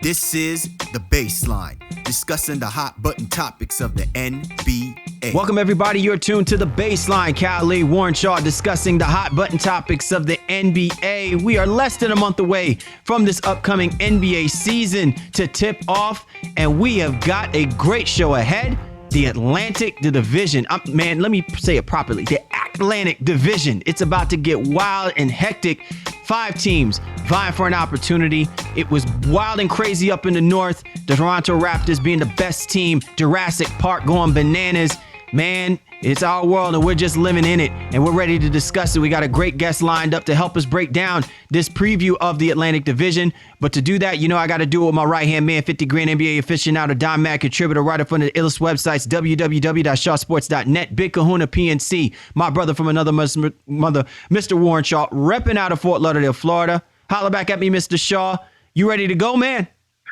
This is The Baseline, discussing the hot button topics of the NBA. Welcome, everybody. You're tuned to The Baseline. Cal Lee, Warren Shaw, discussing the hot button topics of the NBA. We are less than a month away from this upcoming NBA season to tip off, and we have got a great show ahead. The division. Man, let me say it properly. The Atlantic Division. It's about to get wild and hectic. 5 teams vying for an opportunity. It was wild and crazy up in the north. The Toronto Raptors being the best team. Jurassic Park going bananas. Man, it's our world and we're just living in it, and we're ready to discuss it. We got a great guest lined up to help us break down this preview of the Atlantic Division. But to do that, you know I got to do it with my right-hand man, 50 grand NBA aficionado, Don Mack, contributor, writer from the illest websites, www.shawsports.net, Big Kahuna PNC, my brother from another mother, Mr. Warren Shaw, repping out of Fort Lauderdale, Florida. Holla back at me, Mr. Shaw. You ready to go, man?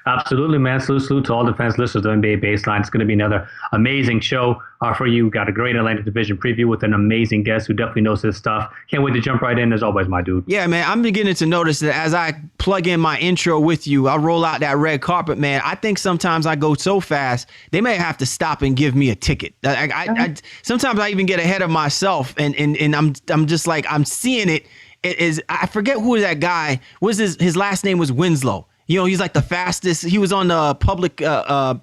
Absolutely, man. Salute to all the fans, listeners of NBA Baseline. It's going to be another amazing show for you. Got a great Atlantic Division preview with an amazing guest who definitely knows his stuff. Can't wait to jump right in, as always, my dude. Yeah, man, I'm beginning to notice that as I plug in my intro with you, I roll out that red carpet, man. I think sometimes I go so fast, they may have to stop and give me a ticket. Sometimes I even get ahead of myself, and I'm just like, I'm seeing it. I forget who that guy was. His last name was Winslow. You know, he's like the fastest. He was on the public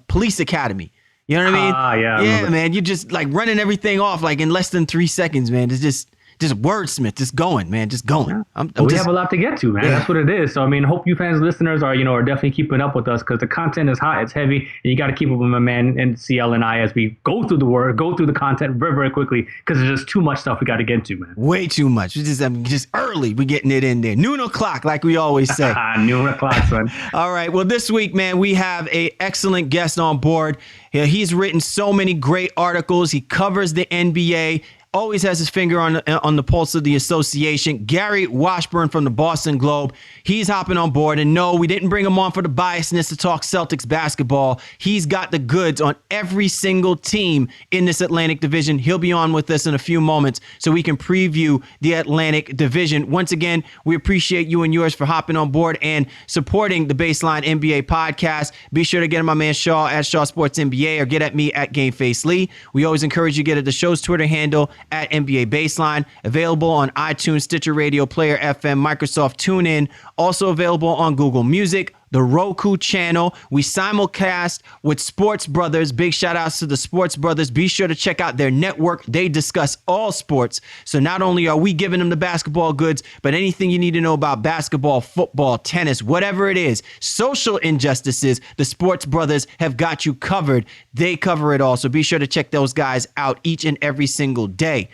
police academy. You know what I mean? Yeah, man. You're just like running everything off like in less than 3 seconds, man. It's just wordsmith, just going, man, just going. We have a lot to get to, man. Yeah. That's what it is. So, I mean, hope you fans, listeners are definitely keeping up with us because the content is hot, it's heavy, and you got to keep up with my man and CL and I as we go through the content very, very quickly because there's just too much stuff we got to get to, man. Way too much. It's just early. We're getting it in there. Noon o'clock, like we always say. Noon o'clock, son. All right. Well, this week, man, we have an excellent guest on board. Yeah, he's written so many great articles. He covers the NBA. Always has his finger on the pulse of the association. Gary Washburn from the Boston Globe. He's hopping on board. And no, we didn't bring him on for the biasness to talk Celtics basketball. He's got the goods on every single team in this Atlantic Division. He'll be on with us in a few moments so we can preview the Atlantic Division. Once again, we appreciate you and yours for hopping on board and supporting the Baseline NBA podcast. Be sure to get at my man Shaw at Shaw Sports NBA or get at me at GameFace Lee. We always encourage you to get at the show's Twitter handle at NBA Baseline, available on iTunes, Stitcher Radio, Player FM, Microsoft TuneIn, also available on Google Music, the Roku channel. We simulcast with Sports Brothers. Big shout outs to the Sports Brothers. Be sure to check out their network. They discuss all sports. So not only are we giving them the basketball goods, but anything you need to know about basketball, football, tennis, whatever it is, social injustices, the Sports Brothers have got you covered. They cover it all. So be sure to check those guys out each and every single day.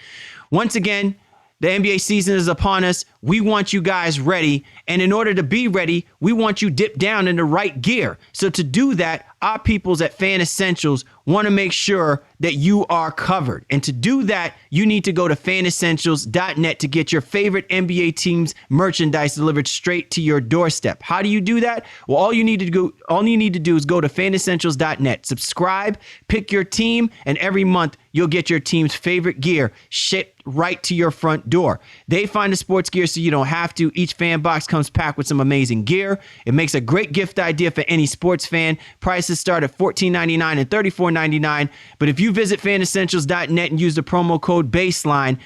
Once again, the NBA season is upon us. We want you guys ready. And in order to be ready, we want you dipped down in the right gear. So to do that, our peoples at Fan Essentials want to make sure that you are covered. And to do that, you need to go to fanessentials.net to get your favorite NBA team's merchandise delivered straight to your doorstep. How do you do that? Well, all you need to do is go to fanessentials.net, subscribe, pick your team, and every month you'll get your team's favorite gear shipped right to your front door. They find the sports gear so you don't have to. Each fan box comes packed with some amazing gear. It makes a great gift idea for any sports fan. Prices start at $14.99 and $34.99. But if you visit fanessentials.net and use the promo code BASELINE,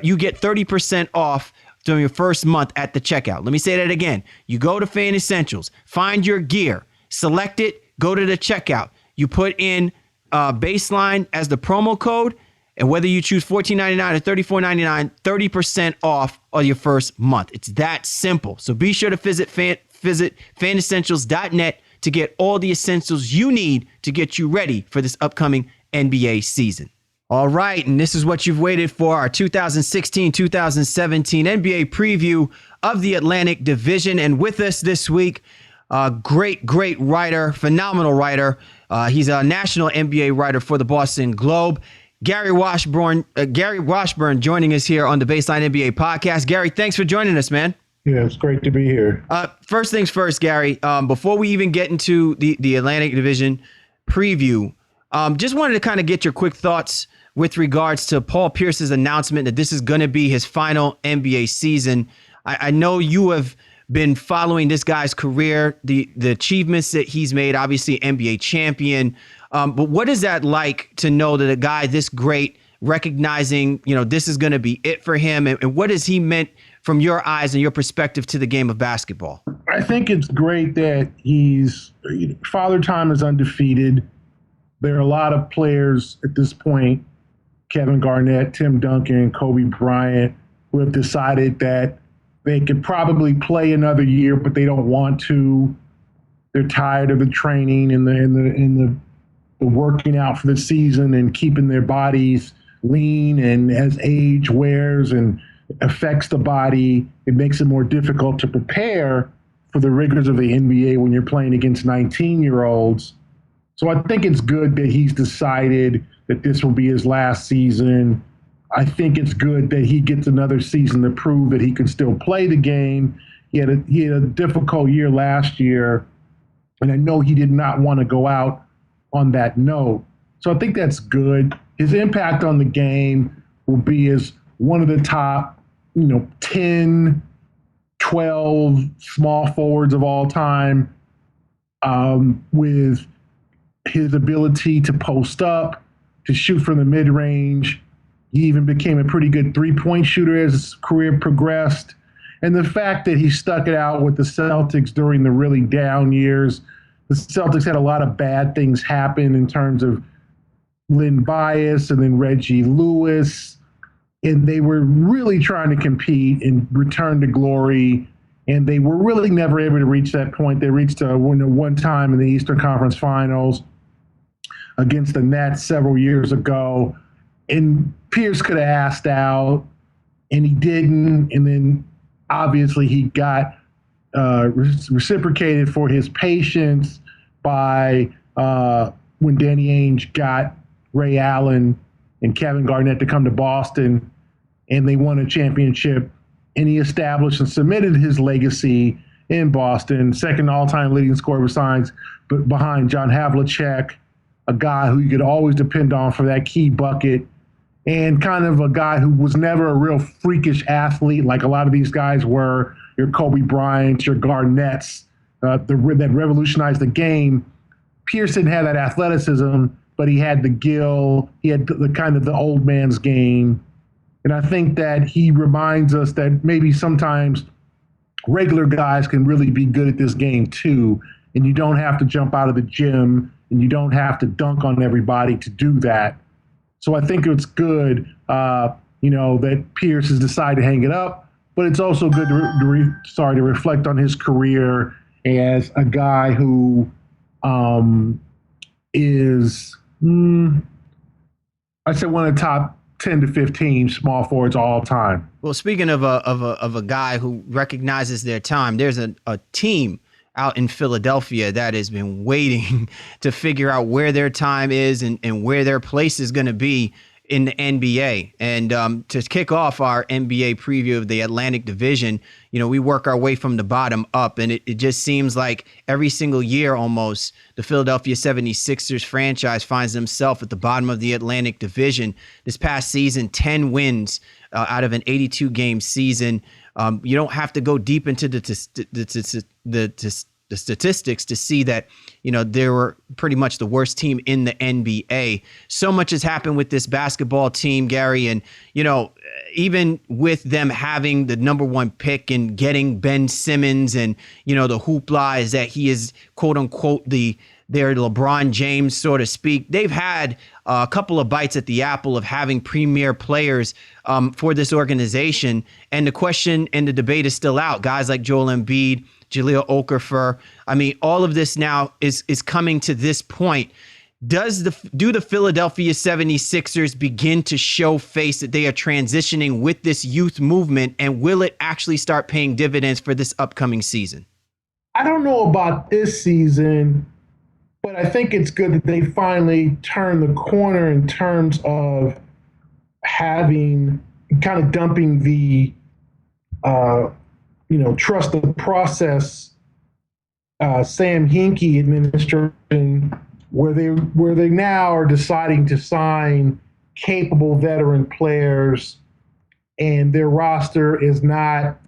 you get 30% off during your first month at the checkout. Let me say that again. You go to Fan Essentials, find your gear, select it, go to the checkout. You put in Baseline as the promo code, and whether you choose $14.99 or $34.99, 30% off on your first month. It's that simple. So be sure to visit fanessentials.net to get all the essentials you need to get you ready for this upcoming NBA season. All right, and this is what you've waited for, our 2016-2017 NBA preview of the Atlantic Division. And with us this week, great writer, phenomenal writer. He's a national NBA writer for the Boston Globe. Gary Washburn joining us here on the Baseline NBA podcast. Gary, thanks for joining us, man. Yeah, it's great to be here. First things first, Gary, before we even get into the Atlantic Division preview, just wanted to kind of get your quick thoughts with regards to Paul Pierce's announcement that this is going to be his final NBA season. I know you have been following this guy's career, the achievements that he's made, obviously NBA champion. But what is that like to know that a guy this great, recognizing, this is going to be it for him? And what has he meant from your eyes and your perspective to the game of basketball? I think it's great that Father Time is undefeated. There are a lot of players at this point, Kevin Garnett, Tim Duncan, Kobe Bryant, who have decided that they could probably play another year, but they don't want to. They're tired of the training and the working out for the season and keeping their bodies lean. And as age wears and affects the body, it makes it more difficult to prepare for the rigors of the NBA when you're playing against 19-year-olds. So I think it's good that he's decided that this will be his last season. I think it's good that he gets another season to prove that he can still play the game. He had a difficult year last year, and I know he did not want to go out on that note. So I think that's good. His impact on the game will be as one of the top, 10, 12 small forwards of all time, with his ability to post up, to shoot from the mid-range. He even became a pretty good three-point shooter as his career progressed. And the fact that he stuck it out with the Celtics during the really down years. The Celtics had a lot of bad things happen in terms of Lynn Bias and then Reggie Lewis. And they were really trying to compete and return to glory. And they were really never able to reach that point. They reached one time in the Eastern Conference Finals against the Nets several years ago. And Pierce could have asked out, and he didn't. And then obviously he got reciprocated for his patience by when Danny Ainge got Ray Allen and Kevin Garnett to come to Boston, and they won a championship. And he established and cemented his legacy in Boston, second all-time leading scorer behind John Havlicek, a guy who you could always depend on for that key bucket, and kind of a guy who was never a real freakish athlete like a lot of these guys were, your Kobe Bryants, your Garnetts, that revolutionized the game. Pierce didn't have that athleticism, but he had the gill. He had the kind of the old man's game. And I think that he reminds us that maybe sometimes regular guys can really be good at this game too. And you don't have to jump out of the gym and you don't have to dunk on everybody to do that. So I think it's good, that Pierce has decided to hang it up, but it's also good to reflect on his career as a guy who is, I'd say one of the top 10 to 15 small forwards all time. Well, speaking of a guy who recognizes their time, there's a team out in Philadelphia that has been waiting to figure out where their time is and where their place is going to be in the NBA. And to kick off our NBA preview of the Atlantic Division, we work our way from the bottom up, and it just seems like every single year almost the Philadelphia 76ers franchise finds themselves at the bottom of the Atlantic Division. This past season, 10 wins out of an 82-game season. You don't have to go deep into the statistics to see that, they were pretty much the worst team in the NBA. So much has happened with this basketball team, Gary. And, even with them having the number one pick and getting Ben Simmons and, the hoopla is that he is, quote unquote, their LeBron James, so to speak. They've had a couple of bites at the apple of having premier players for this organization. And the question and the debate is still out. Guys like Joel Embiid, Jahlil Okafor. I mean, all of this now is coming to this point. Do the Philadelphia 76ers begin to show face that they are transitioning with this youth movement, and will it actually start paying dividends for this upcoming season? I don't know about this season, but I think it's good that they finally turned the corner in terms of having kind of dumping the trust the process Sam Hinkie administration, where they now are deciding to sign capable veteran players, and their roster is not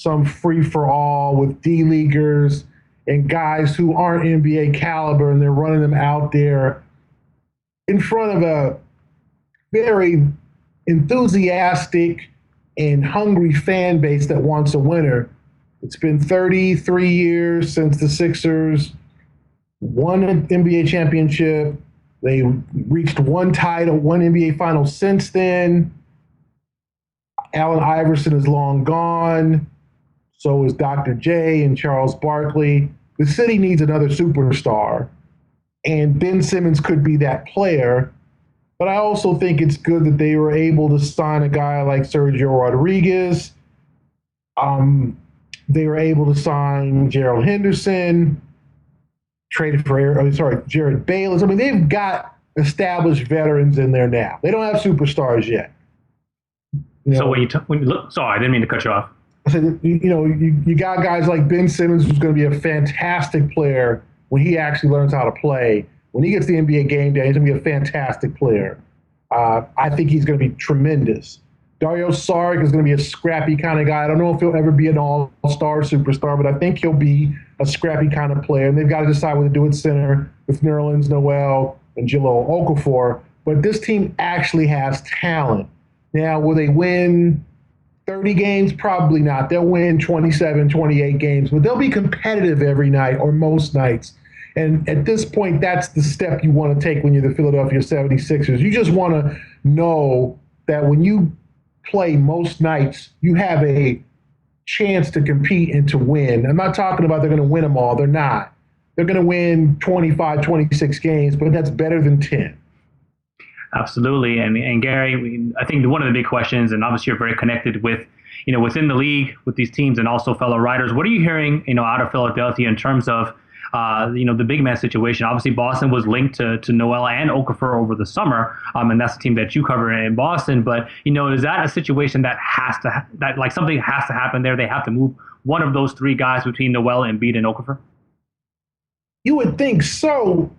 some free for all with D-leaguers and guys who aren't NBA caliber, and they're running them out there in front of a very enthusiastic and hungry fan base that wants a winner. It's been 33 years since the Sixers won an NBA championship. They reached one title, one NBA final since then. Allen Iverson is long gone. So is Dr. J and Charles Barkley. The city needs another superstar, and Ben Simmons could be that player. But I also think it's good that they were able to sign a guy like Sergio Rodriguez. They were able to sign Gerald Henderson, traded for Jared Bayless. I mean, they've got established veterans in there now. They don't have superstars yet. So when you look, sorry, I didn't mean to cut you off. I said, you got guys like Ben Simmons, who's going to be a fantastic player when he actually learns how to play. When he gets the NBA game day, he's going to be a fantastic player. I think he's going to be tremendous. Dario Saric is going to be a scrappy kind of guy. I don't know if he'll ever be an all-star superstar, but I think he'll be a scrappy kind of player. And they've got to decide what to do at center with Nerlens Noel and Jahlil Okafor. But this team actually has talent. Now, will they win 30 games? Probably not. They'll win 27, 28 games, but they'll be competitive every night or most nights. And at this point, that's the step you want to take when you're the Philadelphia 76ers. You just want to know that when you play most nights, you have a chance to compete and to win. I'm not talking about they're going to win them all. They're not. They're going to win 25, 26 games, but that's better than 10. Absolutely. And Gary, I think one of the big questions, and obviously you're very connected with, within the league with these teams and also fellow writers, what are you hearing, out of Philadelphia in terms of, the big man situation? Obviously, Boston was linked to Noel and Okafor over the summer, and that's the team that you cover in Boston. But, is that a situation that something has to happen there? They have to move one of those three guys between Noel, Embiid, and Okafor? You would think so.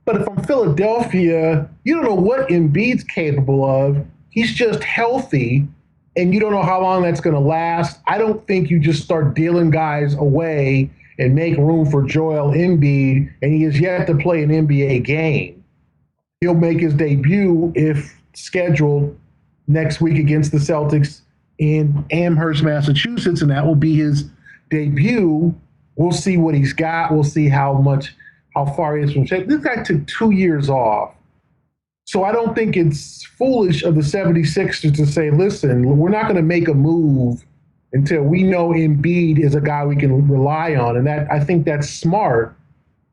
But if I'm Philadelphia, you don't know what Embiid's capable of. He's just healthy, and you don't know how long that's going to last. I don't think you just start dealing guys away and make room for Joel Embiid, and he has yet to play an NBA game. He'll make his debut, if scheduled, next week against the Celtics in Amherst, Massachusetts, and that will be his debut. We'll see what he's got. We'll see how far he is from shape. This guy took 2 years off. So I don't think it's foolish of the 76ers to say, listen, we're not going to make a move until we know Embiid is a guy we can rely on. And I think that's smart.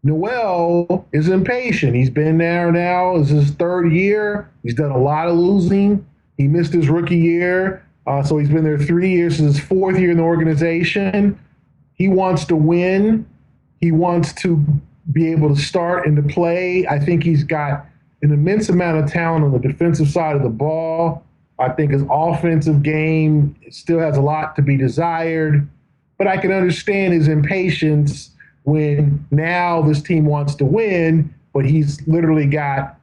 Noel is impatient. He's been there now. It's his third year. He's done a lot of losing. He missed his rookie year. So he's been there 3 years. This is his fourth year in the organization. He wants to win. He wants to be able to start and to play. I think he's got an immense amount of talent on the defensive side of the ball. I think his offensive game still has a lot to be desired, but I can understand his impatience when now this team wants to win, but he's literally got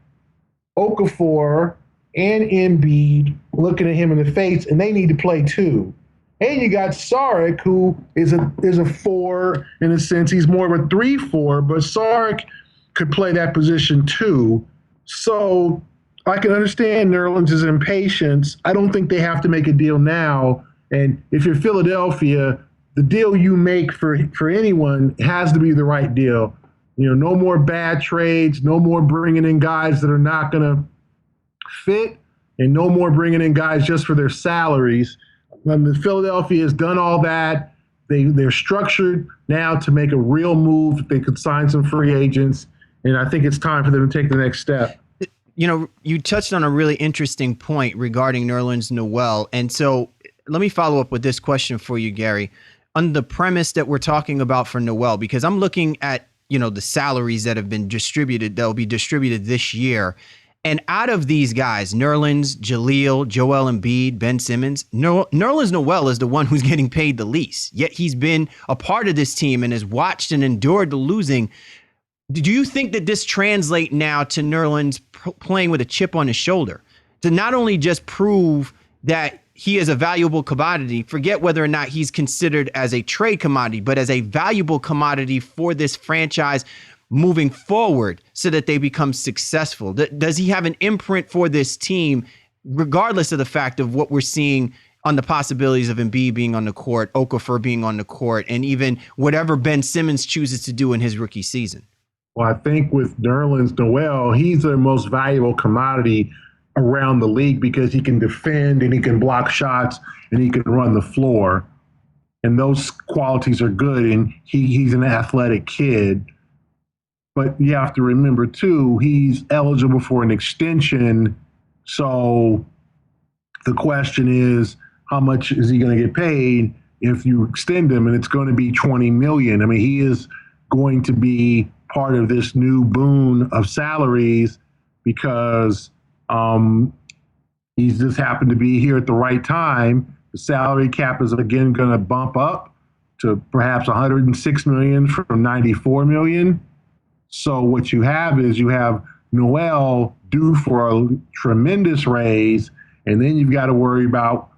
Okafor and Embiid looking at him in the face, and they need to play too. And you got Saric, who is a four in a sense. He's more of a 3-4, but Saric could play that position too. So I can understand Nerlens' impatience. I don't think they have to make a deal now. And if you're Philadelphia, the deal you make for anyone has to be the right deal. No more bad trades, no more bringing in guys that are not going to fit, and no more bringing in guys just for their salaries. Philadelphia has done all that. They're structured now to make a real move. They could sign some free agents, and I think it's time for them to take the next step. You touched on a really interesting point regarding Nerlens Noel. And so let me follow up with this question for you, Gary, on the premise that we're talking about for Noel, because I'm looking at, the salaries that have been distributed, that will be distributed this year. And out of these guys, Nerlens, Jahlil, Joel Embiid, Ben Simmons, Nerlens Noel is the one who's getting paid the least. Yet he's been a part of this team and has watched and endured the losing. Do you think that this translates now to Nerlens playing with a chip on his shoulder to not only just prove that he is a valuable commodity. Forget whether or not he's considered as a trade commodity, but as a valuable commodity for this franchise moving forward so that they become successful? Does he have an imprint for this team, regardless of the fact of what we're seeing on the possibilities of Embiid being on the court, Okafor being on the court, and even whatever Ben Simmons chooses to do in his rookie season? Well, I think with Nerlens Noel, he's the most valuable commodity around the league because he can defend and he can block shots and he can run the floor. And those qualities are good. And he's an athletic kid. But you have to remember, too, he's eligible for an extension. So the question is, how much is he going to get paid if you extend him? And it's going to be $20 million. I mean, he is going to be part of this new boon of salaries because he's just happened to be here at the right time. The salary cap is again going to bump up to perhaps $106 million from $94 million. So what you have is you have Noel due for a tremendous raise, and then you've got to worry about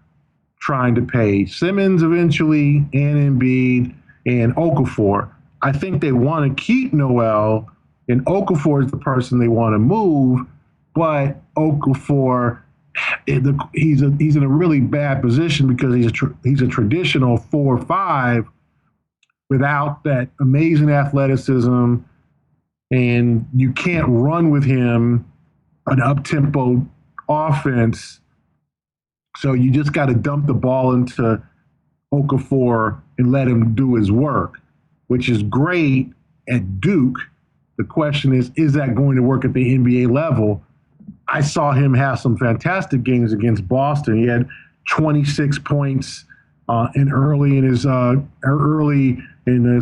trying to pay Simmons eventually and Embiid and Okafor. I think they want to keep Noel, and Okafor is the person they want to move, but Okafor, he's in a really bad position because he's a traditional 4-5 without that amazing athleticism, and you can't run with him an up-tempo offense. So you just got to dump the ball into Okafor and let him do his work, which is great at Duke. The question is that going to work at the NBA level? I saw him have some fantastic games against Boston. He had 26 points early in his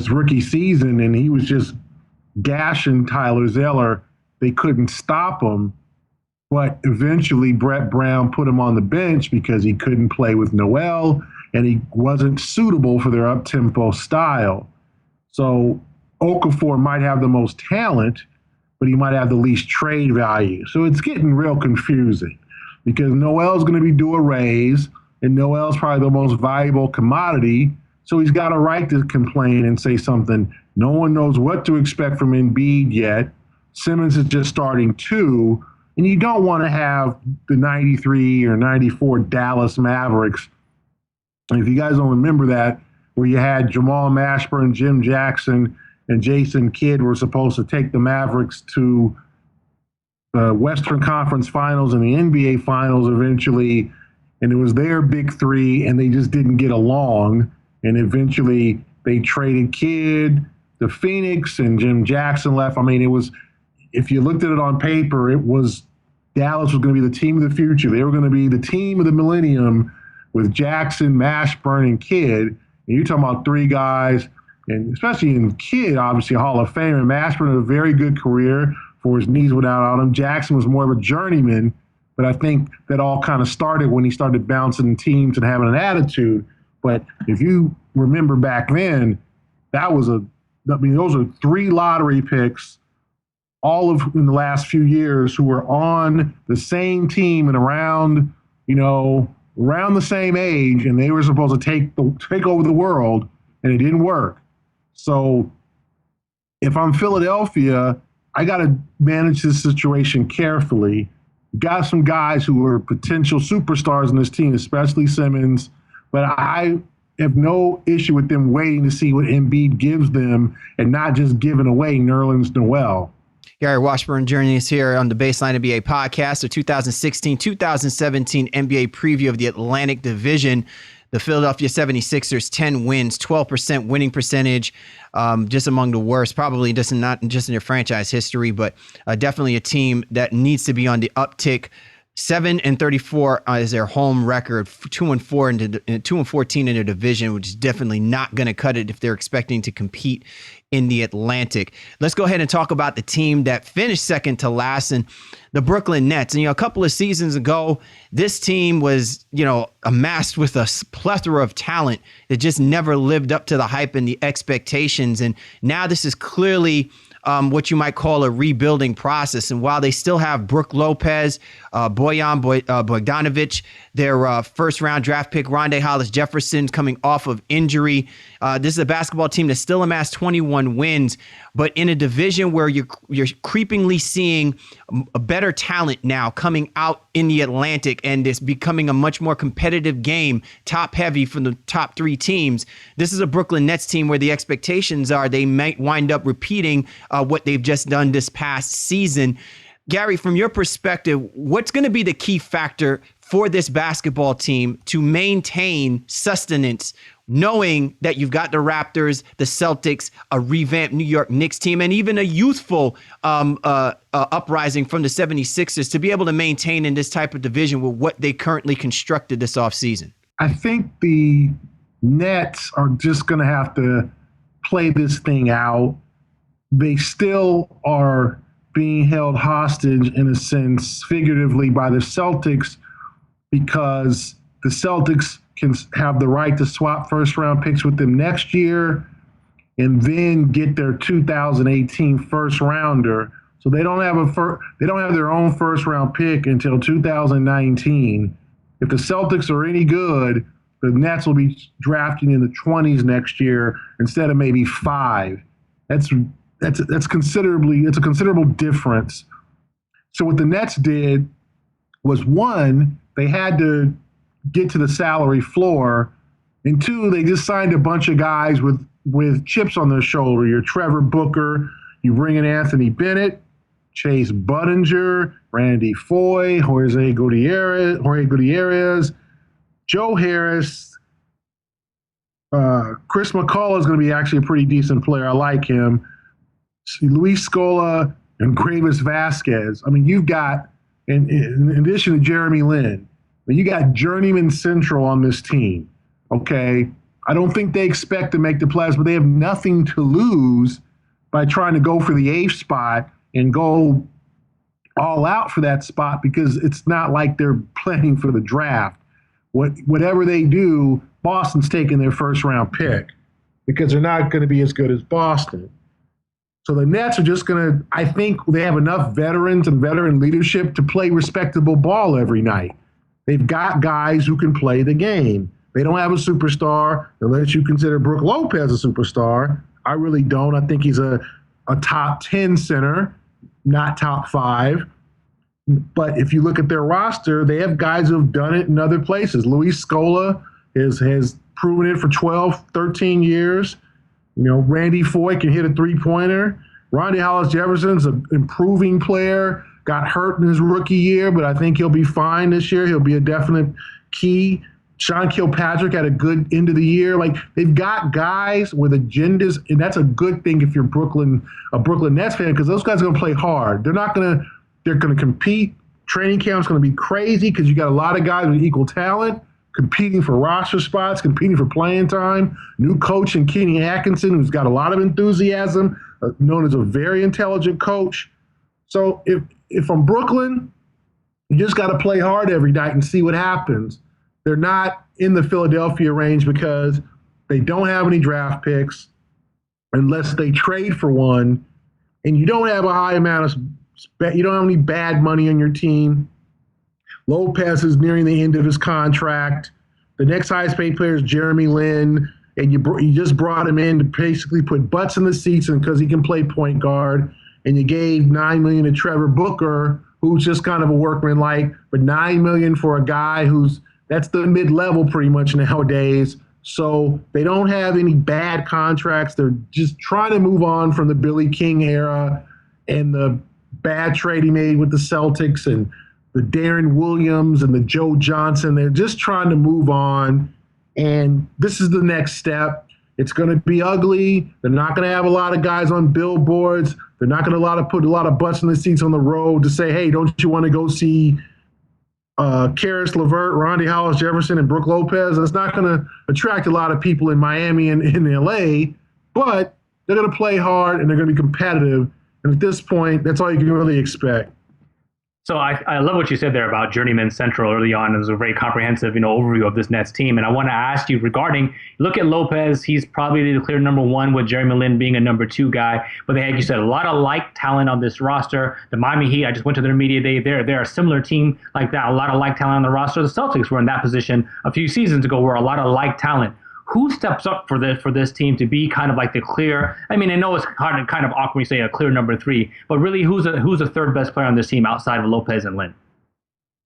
rookie season, and he was just gashing Tyler Zeller. They couldn't stop him. But eventually Brett Brown put him on the bench because he couldn't play with Noel and he wasn't suitable for their up-tempo style. So Okafor might have the most talent, but he might have the least trade value. So it's getting real confusing because Noel's going to be due a raise, and Noel's probably the most valuable commodity. So he's got a right to complain and say something. No one knows what to expect from Embiid yet. Simmons is just starting too. And you don't want to have the 93 or 94 Dallas Mavericks. And if you guys don't remember that, where you had Jamal Mashburn, Jim Jackson, and Jason Kidd were supposed to take the Mavericks to the Western Conference Finals and the NBA Finals eventually. And it was their big three, and they just didn't get along. And eventually they traded Kidd to Phoenix, and Jim Jackson left. I mean, it was, if you looked at it on paper, it was Dallas was going to be the team of the future. They were going to be the team of the millennium with Jackson, Mashburn, and Kidd. And you're talking about three guys, and especially in Kidd, obviously a Hall of Famer. Mashburn had a very good career before his knees went out on him. Jackson was more of a journeyman, but I think that all kind of started when he started bouncing teams and having an attitude. But if you remember back then, those are three lottery picks all of in the last few years who were on the same team and around the same age, and they were supposed to take over the world, and it didn't work. So if I'm Philadelphia, I got to manage this situation carefully. Got some guys who are potential superstars in this team, especially Simmons, but I have no issue with them waiting to see what Embiid gives them and not just giving away Nerlens Noel. Gary Washburn joining us here on the Baseline NBA podcast, the 2016-2017 NBA preview of the Atlantic Division. The Philadelphia 76ers, 10 wins, 12% winning percentage, just among the worst, probably just not just in their franchise history, but definitely a team that needs to be on the uptick. 7-34 is their home record. 2-14 in their division, which is definitely not going to cut it if they're expecting to compete in the Atlantic. Let's go ahead and talk about the team that finished second to last, and the Brooklyn Nets. And a couple of seasons ago, this team was amassed with a plethora of talent that just never lived up to the hype and the expectations. And now this is clearly what you might call a rebuilding process. And while they still have Brooke Lopez, Bogdanovic, their first-round draft pick, Rondae Hollis-Jefferson, coming off of injury, this is a basketball team that still amassed 21 wins, but in a division where you're creepingly seeing a better talent now coming out in the Atlantic, and it's becoming a much more competitive game, top-heavy from the top three teams. This is a Brooklyn Nets team where the expectations are they might wind up repeating what they've just done this past season. Gary, from your perspective, what's going to be the key factor for this basketball team to maintain sustenance, knowing that you've got the Raptors, the Celtics, a revamped New York Knicks team, and even a youthful uprising from the 76ers to be able to maintain in this type of division with what they currently constructed this offseason? I think the Nets are just going to have to play this thing out. They still are being held hostage, in a sense, figuratively, by the Celtics, because the Celtics can have the right to swap first-round picks with them next year and then get their 2018 first-rounder. So they don't have their own first-round pick until 2019. If the Celtics are any good, the Nets will be drafting in the 20s next year instead of maybe 5. It's a considerable difference. So what the Nets did was, one, they had to get to the salary floor, and two, they just signed a bunch of guys with chips on their shoulder. Your Trevor Booker, you bring in Anthony Bennett, Chase Budinger, Randy Foye, Jorge Gutierrez, Joe Harris. Chris McCullough is going to be actually a pretty decent player. I like him. Luis Scola and Gravis Vasquez. I mean, you've got, in addition to Jeremy Lin, you got journeyman central on this team, okay? I don't think they expect to make the playoffs, but they have nothing to lose by trying to go for the 8th spot and go all out for that spot, because it's not like they're playing for the draft. Whatever they do, Boston's taking their first-round pick because they're not going to be as good as Boston. So the Nets are just going to, I think they have enough veterans and veteran leadership to play respectable ball every night. They've got guys who can play the game. They don't have a superstar, unless you consider Brooke Lopez a superstar. I really don't. I think he's a top 10 center, not top 5. But if you look at their roster, they have guys who have done it in other places. Luis Scola has proven it for 12, 13 years. You know, Randy Foye can hit a three-pointer. Rondae Hollis-Jefferson's an improving player. Got hurt in his rookie year, but I think he'll be fine this year. He'll be a definite key. Sean Kilpatrick had a good end of the year. Like, they've got guys with agendas, and that's a good thing if you're a Brooklyn Nets fan, because those guys are going to play hard. They're going to compete. Training camp's going to be crazy because you got a lot of guys with equal talent competing for roster spots, competing for playing time. New coach in Kenny Atkinson, who's got a lot of enthusiasm, known as a very intelligent coach. So if I'm Brooklyn, you just got to play hard every night and see what happens. They're not in the Philadelphia range because they don't have any draft picks unless they trade for one, and you don't have a high amount of you don't have any bad money on your team. Lopez is nearing the end of his contract. The next highest paid player is Jeremy Lin, and you just brought him in to basically put butts in the seats because he can play point guard. And you gave $9 million to Trevor Booker, who's just kind of a workman-like, but $9 million for a guy that's the mid-level pretty much nowadays. So they don't have any bad contracts. They're just trying to move on from the Billy King era and the bad trade he made with the Celtics and the Darren Williams and the Joe Johnson. They're just trying to move on, and this is the next step. It's going to be ugly. They're not going to have a lot of guys on billboards. They're not going to put a lot of butts in the seats on the road to say, hey, don't you want to go see Karis LeVert, Rondae Hollis-Jefferson, and Brooke Lopez? That's not going to attract a lot of people in Miami and in L.A., but they're going to play hard and they're going to be competitive. And at this point, that's all you can really expect. So I love what you said there about Journeyman Central early on. It was a very comprehensive, overview of this Nets team. And I want to ask you regarding, look at Lopez. He's probably the clear number one with Jeremy Lin being a number two guy. But they had, you said, a lot of like talent on this roster. The Miami Heat, I just went to their media day. They're a similar team like that. A lot of like talent on the roster. The Celtics were in that position a few seasons ago where a lot of like talent. Who steps up for this team to be kind of like the clear? I mean, I know it's hard, kind of awkward when you say a clear number three, but really, who's the third best player on this team outside of Lopez and Lin?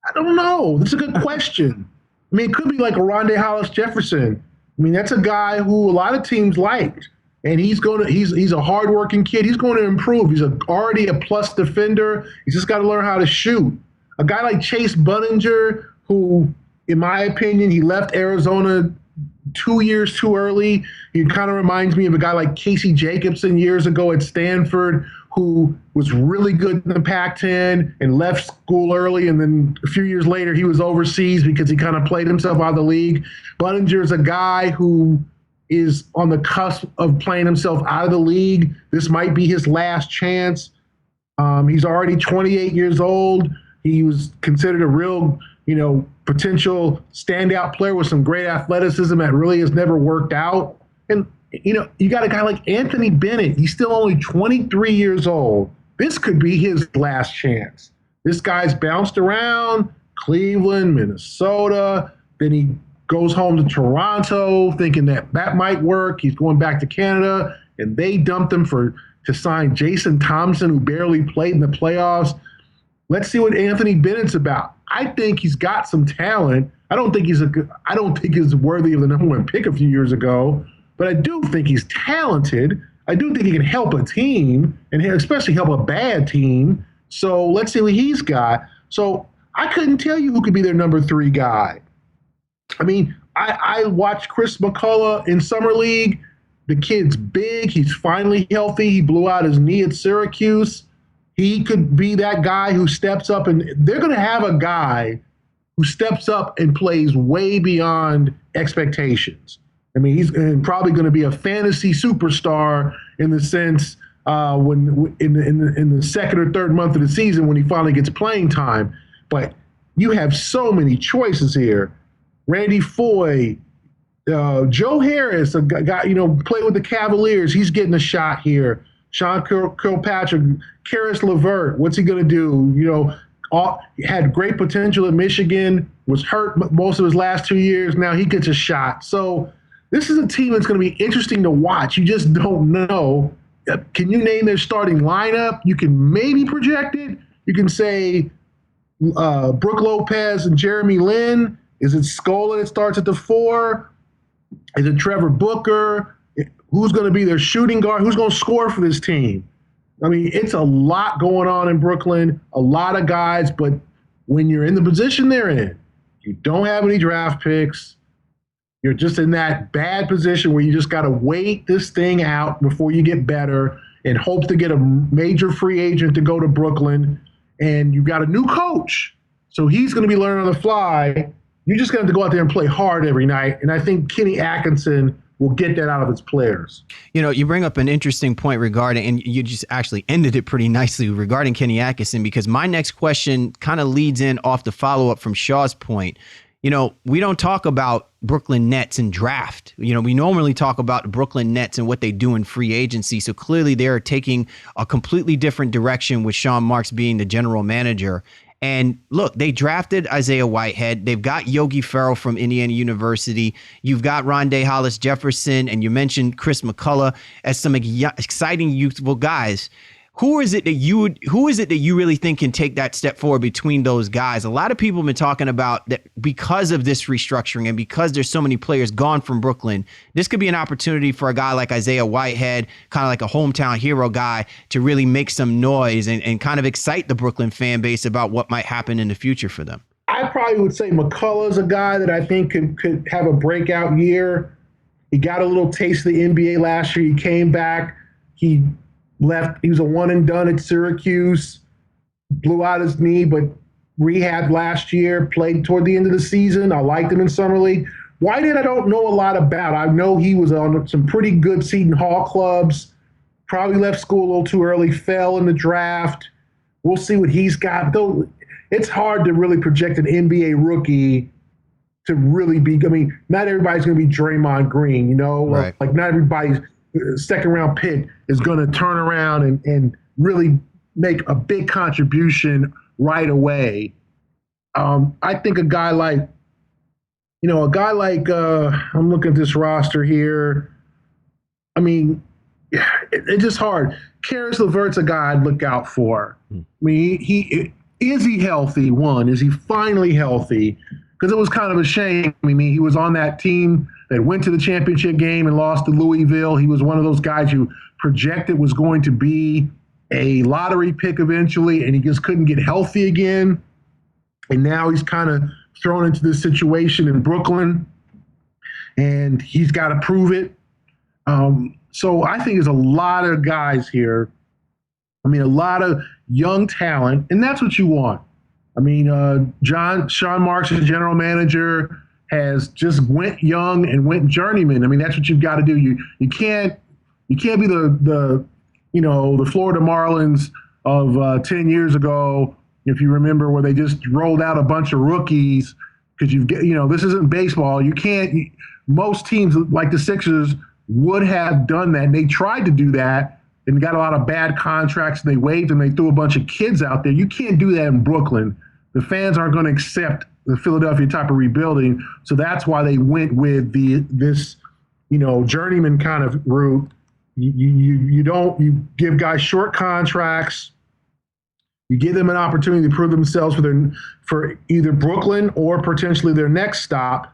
I don't know. That's a good question. I mean, it could be like a Rondé Hollis Jefferson. I mean, that's a guy who a lot of teams liked, and he's a hardworking kid. He's going to improve. He's already a plus defender. He's just got to learn how to shoot. A guy like Chase Budinger, who, in my opinion, he left Arizona 2 years too early. He kind of reminds me of a guy like Casey Jacobson years ago at Stanford, who was really good in the Pac-10 and left school early, and then a few years later he was overseas because he kind of played himself out of the league. Budinger's a guy who is on the cusp of playing himself out of the league. This might be his last chance. He's already 28 years old. He was considered a real, potential standout player with some great athleticism that really has never worked out. And, you got a guy like Anthony Bennett. He's still only 23 years old. This could be his last chance. This guy's bounced around Cleveland, Minnesota. Then he goes home to Toronto thinking that might work. He's going back to Canada, and they dumped him to sign Jason Thompson, who barely played in the playoffs. Let's see what Anthony Bennett's about. I think he's got some talent. I don't think he's worthy of the number one pick a few years ago, but I do think he's talented. I do think he can help a team, and especially help a bad team. So let's see what he's got. So I couldn't tell you who could be their number three guy. I mean, I watched Chris McCullough in Summer League. The kid's big. He's finally healthy. He blew out his knee at Syracuse. He could be that guy who steps up, and they're going to have a guy who steps up and plays way beyond expectations. I mean, he's probably going to be a fantasy superstar in the sense when in the second or third month of the season when he finally gets playing time. But you have so many choices here. Randy Foye, Joe Harris, a guy, played with the Cavaliers. He's getting a shot here. Sean Kilpatrick, Karis LeVert, what's he going to do? Had great potential at Michigan, was hurt most of his last 2 years. Now he gets a shot. So this is a team that's going to be interesting to watch. You just don't know. Can you name their starting lineup? You can maybe project it. You can say Brook Lopez and Jeremy Lin. Is it Scola that starts at the 4? Is it Trevor Booker? Who's going to be their shooting guard? Who's going to score for this team? I mean, it's a lot going on in Brooklyn, a lot of guys, but when you're in the position they're in, you don't have any draft picks. You're just in that bad position where you just got to wait this thing out before you get better and hope to get a major free agent to go to Brooklyn. And you've got a new coach. So he's going to be learning on the fly. You just got to go out there and play hard every night. And I think Kenny Atkinson will get that out of its players. You bring up an interesting point regarding, and you just actually ended it pretty nicely regarding Kenny Atkinson, because my next question kind of leads in off the follow-up from Shaw's point. We don't talk about Brooklyn Nets and draft. We normally talk about the Brooklyn Nets and what they do in free agency. So clearly they're taking a completely different direction with Sean Marks being the general manager. And look, they drafted Isaiah Whitehead. They've got Yogi Ferrell from Indiana University. You've got Rondé Hollis Jefferson, and you mentioned Chris McCullough as some exciting youthful guys. Who is it that you really think can take that step forward between those guys? A lot of people have been talking about that because of this restructuring and because there's so many players gone from Brooklyn, this could be an opportunity for a guy like Isaiah Whitehead, kind of like a hometown hero guy, to really make some noise and kind of excite the Brooklyn fan base about what might happen in the future for them. I probably would say McCullough's a guy that I think could have a breakout year. He got a little taste of the NBA last year. He came back. He left. He was a one and done at Syracuse, blew out his knee, but rehabbed last year, played toward the end of the season. I liked him in Summer League. Whitehead, I don't know a lot about. I know he was on some pretty good Seton Hall clubs, probably left school a little too early, fell in the draft. We'll see what he's got. Though it's hard to really project an NBA rookie to really be. I mean, not everybody's going to be Draymond Green, you know, Right. like not everybody's second round pick is going to turn around and really make a big contribution right away. I think a guy like I'm looking at this roster here. I mean, it's just hard. Karis LeVert's a guy I'd look out for. I mean, is he healthy? One, is he finally healthy? Because it was kind of a shame. I mean, he was on that team that went to the championship game and lost to Louisville. He was one of those guys you projected was going to be a lottery pick eventually, and he just couldn't get healthy again. And now he's kind of thrown into this situation in Brooklyn, and he's got to prove it. So I think there's a lot of guys here. I mean, a lot of young talent, and that's what you want. I mean, Sean Marks, the general manager, has just went young and went journeyman. I mean, that's what you've got to do. You can't be the Florida Marlins of 10 years ago, if you remember, where they just rolled out a bunch of rookies because this isn't baseball. Most teams like the Sixers would have done that, and they tried to do that and got a lot of bad contracts, and they waived them. They threw a bunch of kids out there. You can't do that in Brooklyn. The fans aren't going to accept the Philadelphia type of rebuilding, so that's why they went with this journeyman kind of route. You give guys short contracts. You give them an opportunity to prove themselves for either Brooklyn or potentially their next stop,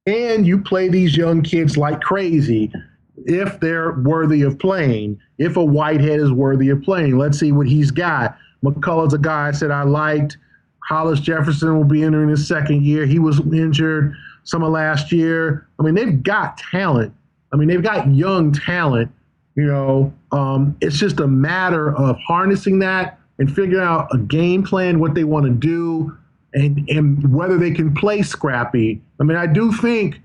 and you play these young kids like crazy if they're worthy of playing. If a Whitehead is worthy of playing, let's see what he's got. McCullough's a guy I said I liked. Hollis Jefferson will be entering his second year. He was injured some of last year. I mean, they've got talent. I mean, they've got young talent. It's just a matter of harnessing that and figuring out a game plan, what they want to do, and whether they can play scrappy. I mean, I do think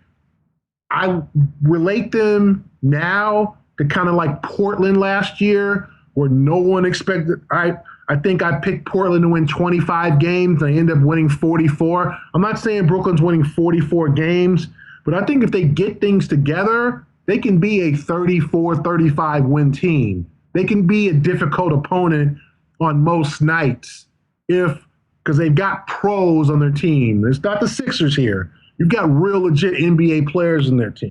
I relate them now to kind of like Portland last year, where no one expected. I think I picked Portland to win 25 games. They end up winning 44. I'm not saying Brooklyn's winning 44 games, but I think if they get things together, they can be a 34, 35 win team. They can be a difficult opponent on most nights because they've got pros on their team. It's not the Sixers here. You've got real legit NBA players in their team.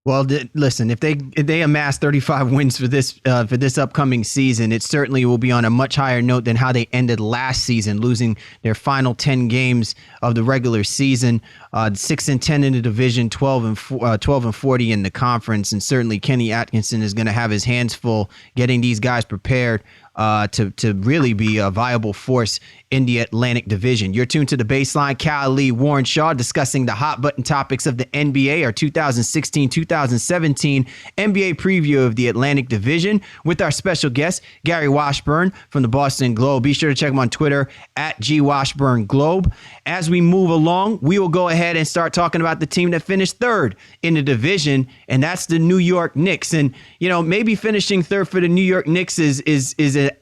Well, listen, if they amass 35 wins for this upcoming season, it certainly will be on a much higher note than how they ended last season, losing their final 10 games of the regular season, 6-10 in the division, 12-40 in the conference, and certainly Kenny Atkinson is going to have his hands full getting these guys prepared to really be a viable force in the Atlantic Division. You're tuned to The Baseline. Cal Lee, Warren Shaw discussing the hot button topics of the NBA, our 2016-2017 NBA preview of the Atlantic Division with our special guest, Gary Washburn from the Boston Globe. Be sure to check him on Twitter at GWashburnGlobe. As we move along, we will go ahead and start talking about the team that finished third in the division, and that's the New York Knicks. And, maybe finishing third for the New York Knicks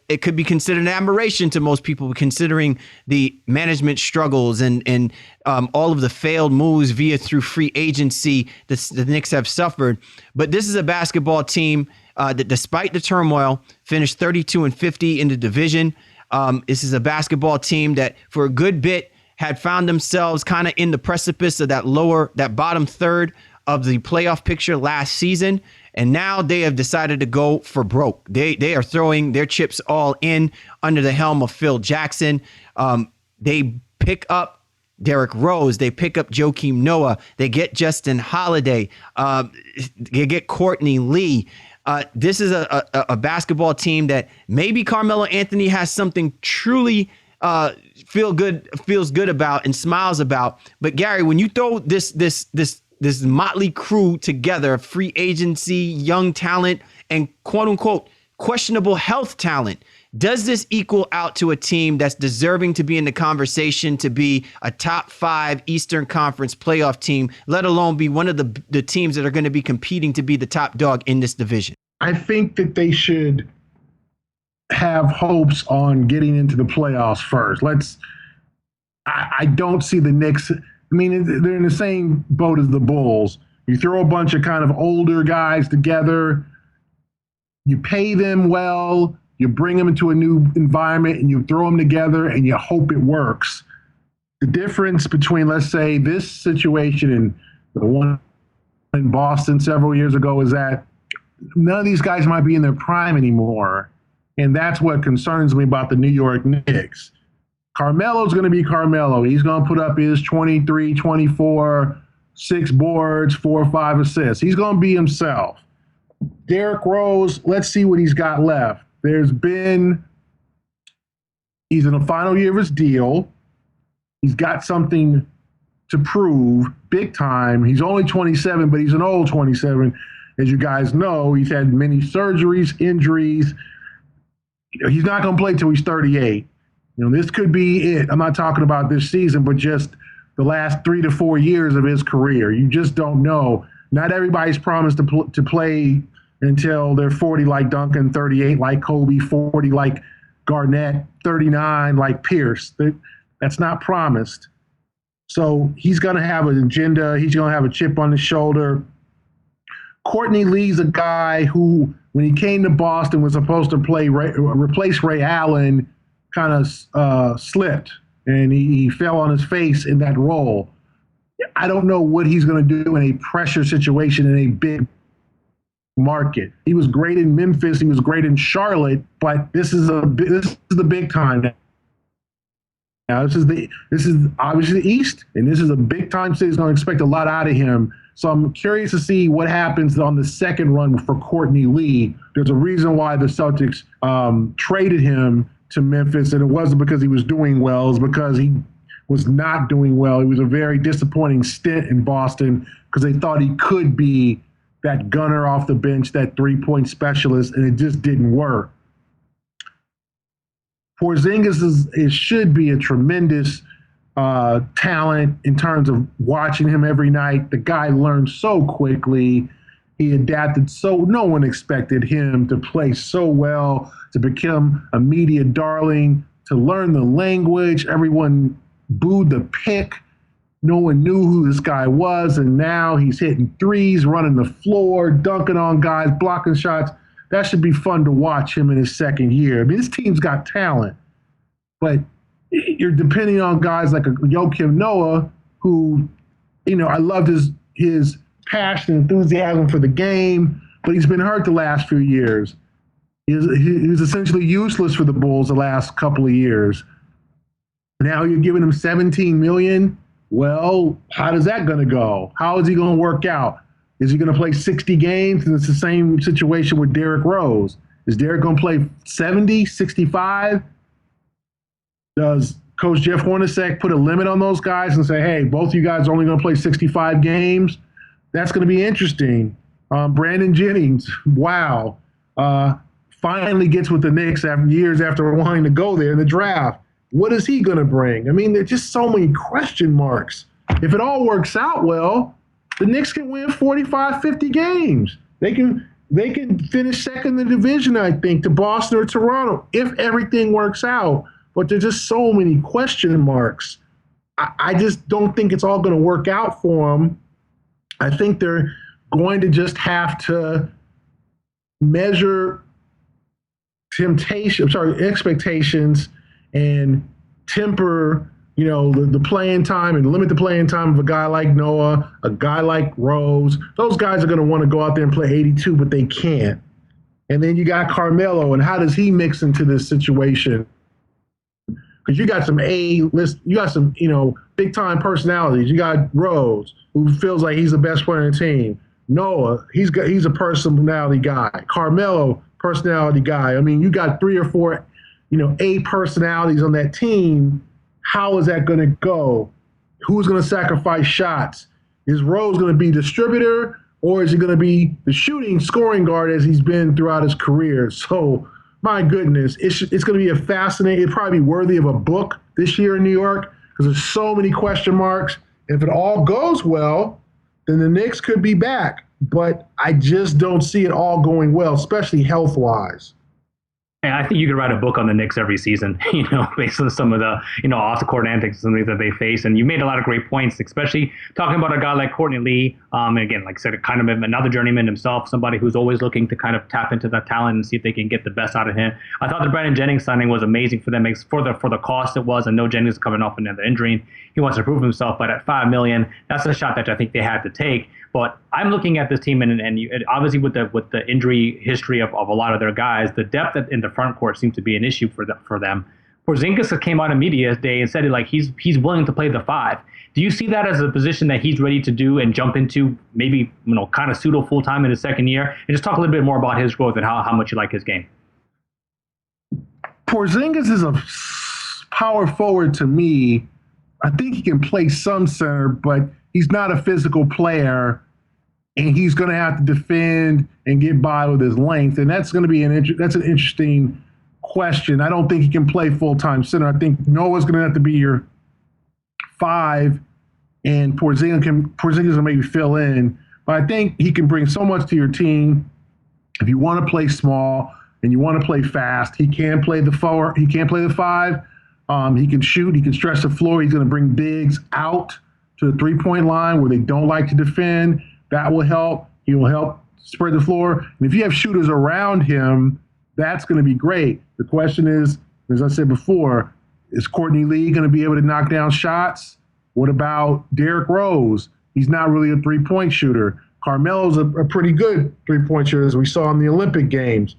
it could be considered an admiration to most people, considering the management struggles and all of the failed moves through free agency the Knicks have suffered. But this is a basketball team that, despite the turmoil, finished 32-50 in the division. This is a basketball team that, for a good bit, had found themselves kind of in the precipice of that bottom third of the playoff picture last season. And now they have decided to go for broke. They are throwing their chips all in under the helm of Phil Jackson. They pick up Derrick Rose. They pick up Joakim Noah. They get Justin Holiday. They get Courtney Lee. This is a basketball team that maybe Carmelo Anthony has something truly feels good about and smiles about. But Gary, when you throw this motley crew together, free agency, young talent, and quote unquote questionable health talent, does this equal out to a team that's deserving to be in the conversation to be a top 5 Eastern Conference playoff team, let alone be one of the teams that are going to be competing to be the top dog in this division? I think that they should have hopes on getting into the playoffs first. I don't see the Knicks. I mean, they're in the same boat as the Bulls. You throw a bunch of kind of older guys together, you pay them well, you bring them into a new environment, and you throw them together, and you hope it works. The difference between, let's say, this situation and the one in Boston several years ago is that none of these guys might be in their prime anymore. And that's what concerns me about the New York Knicks. Carmelo's going to be Carmelo. He's going to put up his 23, 24, 6 boards, 4 or 5 assists. He's going to be himself. Derrick Rose, let's see what he's got left. He's in the final year of his deal. He's got something to prove big time. He's only 27, but he's an old 27. As you guys know, he's had many surgeries, injuries. He's not going to play till he's 38. This could be it. I'm not talking about this season, but just the last 3 to 4 years of his career. You just don't know. Not everybody's promised to play until they're 40 like Duncan, 38 like Kobe, 40 like Garnett, 39 like Pierce. That's not promised. So he's going to have an agenda. He's going to have a chip on his shoulder. Courtney Lee's a guy who, when he came to Boston, was supposed to replace Ray Allen, kind of slipped, and he fell on his face in that role. I don't know what he's going to do in a pressure situation in a big market. He was great in Memphis. He was great in Charlotte, but this is the big time now. This is obviously the East, and this is a big time city. He's going to expect a lot out of him. So I'm curious to see what happens on the second run for Courtney Lee. There's a reason why the Celtics traded him to Memphis, and it wasn't because he was doing well. It was because he was not doing well. It was a very disappointing stint in Boston because they thought he could be that gunner off the bench, that three-point specialist, and it just didn't work. Porzingis should be a tremendous talent in terms of watching him every night. The guy learned so quickly. He adapted no one expected him to play so well, to become a media darling, to learn the language. Everyone booed the pick. No one knew who this guy was, and now he's hitting threes, running the floor, dunking on guys, blocking shots. That should be fun to watch him in his second year. I mean, this team's got talent, but you're depending on guys like Joakim Noah, who, I loved his passion, enthusiasm for the game, but he's been hurt the last few years. He's essentially useless for the Bulls the last couple of years. Now you're giving him $17 million. Well, how is that going to go? How is he going to work out? Is he going to play 60 games? And it's the same situation with Derrick Rose. Is Derrick going to play 70, 65? Does Coach Jeff Hornacek put a limit on those guys and say, hey, both of you guys are only going to play 65 games? That's going to be interesting. Brandon Jennings, wow. Finally gets with the Knicks years after wanting to go there in the draft. What is he going to bring? I mean, there's just so many question marks. If it all works out well, the Knicks can win 45, 50 games. They can finish second in the division, I think, to Boston or Toronto if everything works out. But there's just so many question marks. I just don't think it's all going to work out for them. I think they're going to just have to measure expectations and temper, the playing time and limit the playing time of a guy like Noah, a guy like Rose. Those guys are going to want to go out there and play 82, but they can't. And then you got Carmelo, and how does he mix into this situation? Because you got some A-list, you got some, big-time personalities. You got Rose, who feels like he's the best player on the team. Noah, he's a personality guy. Carmelo, personality guy. I mean, you got 3 or 4, A personalities on that team. How is that going to go? Who's going to sacrifice shots? Is Rose going to be distributor, or is he going to be the shooting scoring guard as he's been throughout his career? So, my goodness, it's going to be it'd probably be worthy of a book this year in New York because there's so many question marks. If it all goes well, then the Knicks could be back. But I just don't see it all going well, especially health-wise. And I think you could write a book on the Knicks every season, based on some of the, off the court antics and things that they face. And you made a lot of great points, especially talking about a guy like Courtney Lee. And again, like I said, kind of another journeyman himself, somebody who's always looking to kind of tap into that talent and see if they can get the best out of him. I thought the Brandon Jennings signing was amazing for them for the cost it was. I know Jennings is coming off another injury. He wants to prove himself, but at $5 million, that's a shot that I think they had to take. But I'm looking at this team, and obviously with the injury history of a lot of their guys, the depth in the front court seems to be an issue for them. Porzingis came out in media today and said he's willing to play the 5. Do you see that as a position that he's ready to do and jump into, maybe kind of pseudo full time in his second year? And just talk a little bit more about his growth and how much you like his game. Porzingis is a power forward to me. I think he can play some center, but he's not a physical player, and he's going to have to defend and get by with his length, and that's going to be an interesting question. I don't think he can play full-time center. I think Noah's going to have to be your 5, and Porzingis can maybe fill in. But I think he can bring so much to your team. If you want to play small and you want to play fast, he can play the 4. He can play the 5. He can shoot. He can stretch the floor. He's going to bring bigs out to the three-point line where they don't like to defend. That will help. He will help spread the floor. And if you have shooters around him, that's going to be great. The question is, as I said before, is Courtney Lee going to be able to knock down shots? What about Derrick Rose? He's not really a three-point shooter. Carmelo's a pretty good three-point shooter, as we saw in the Olympic Games.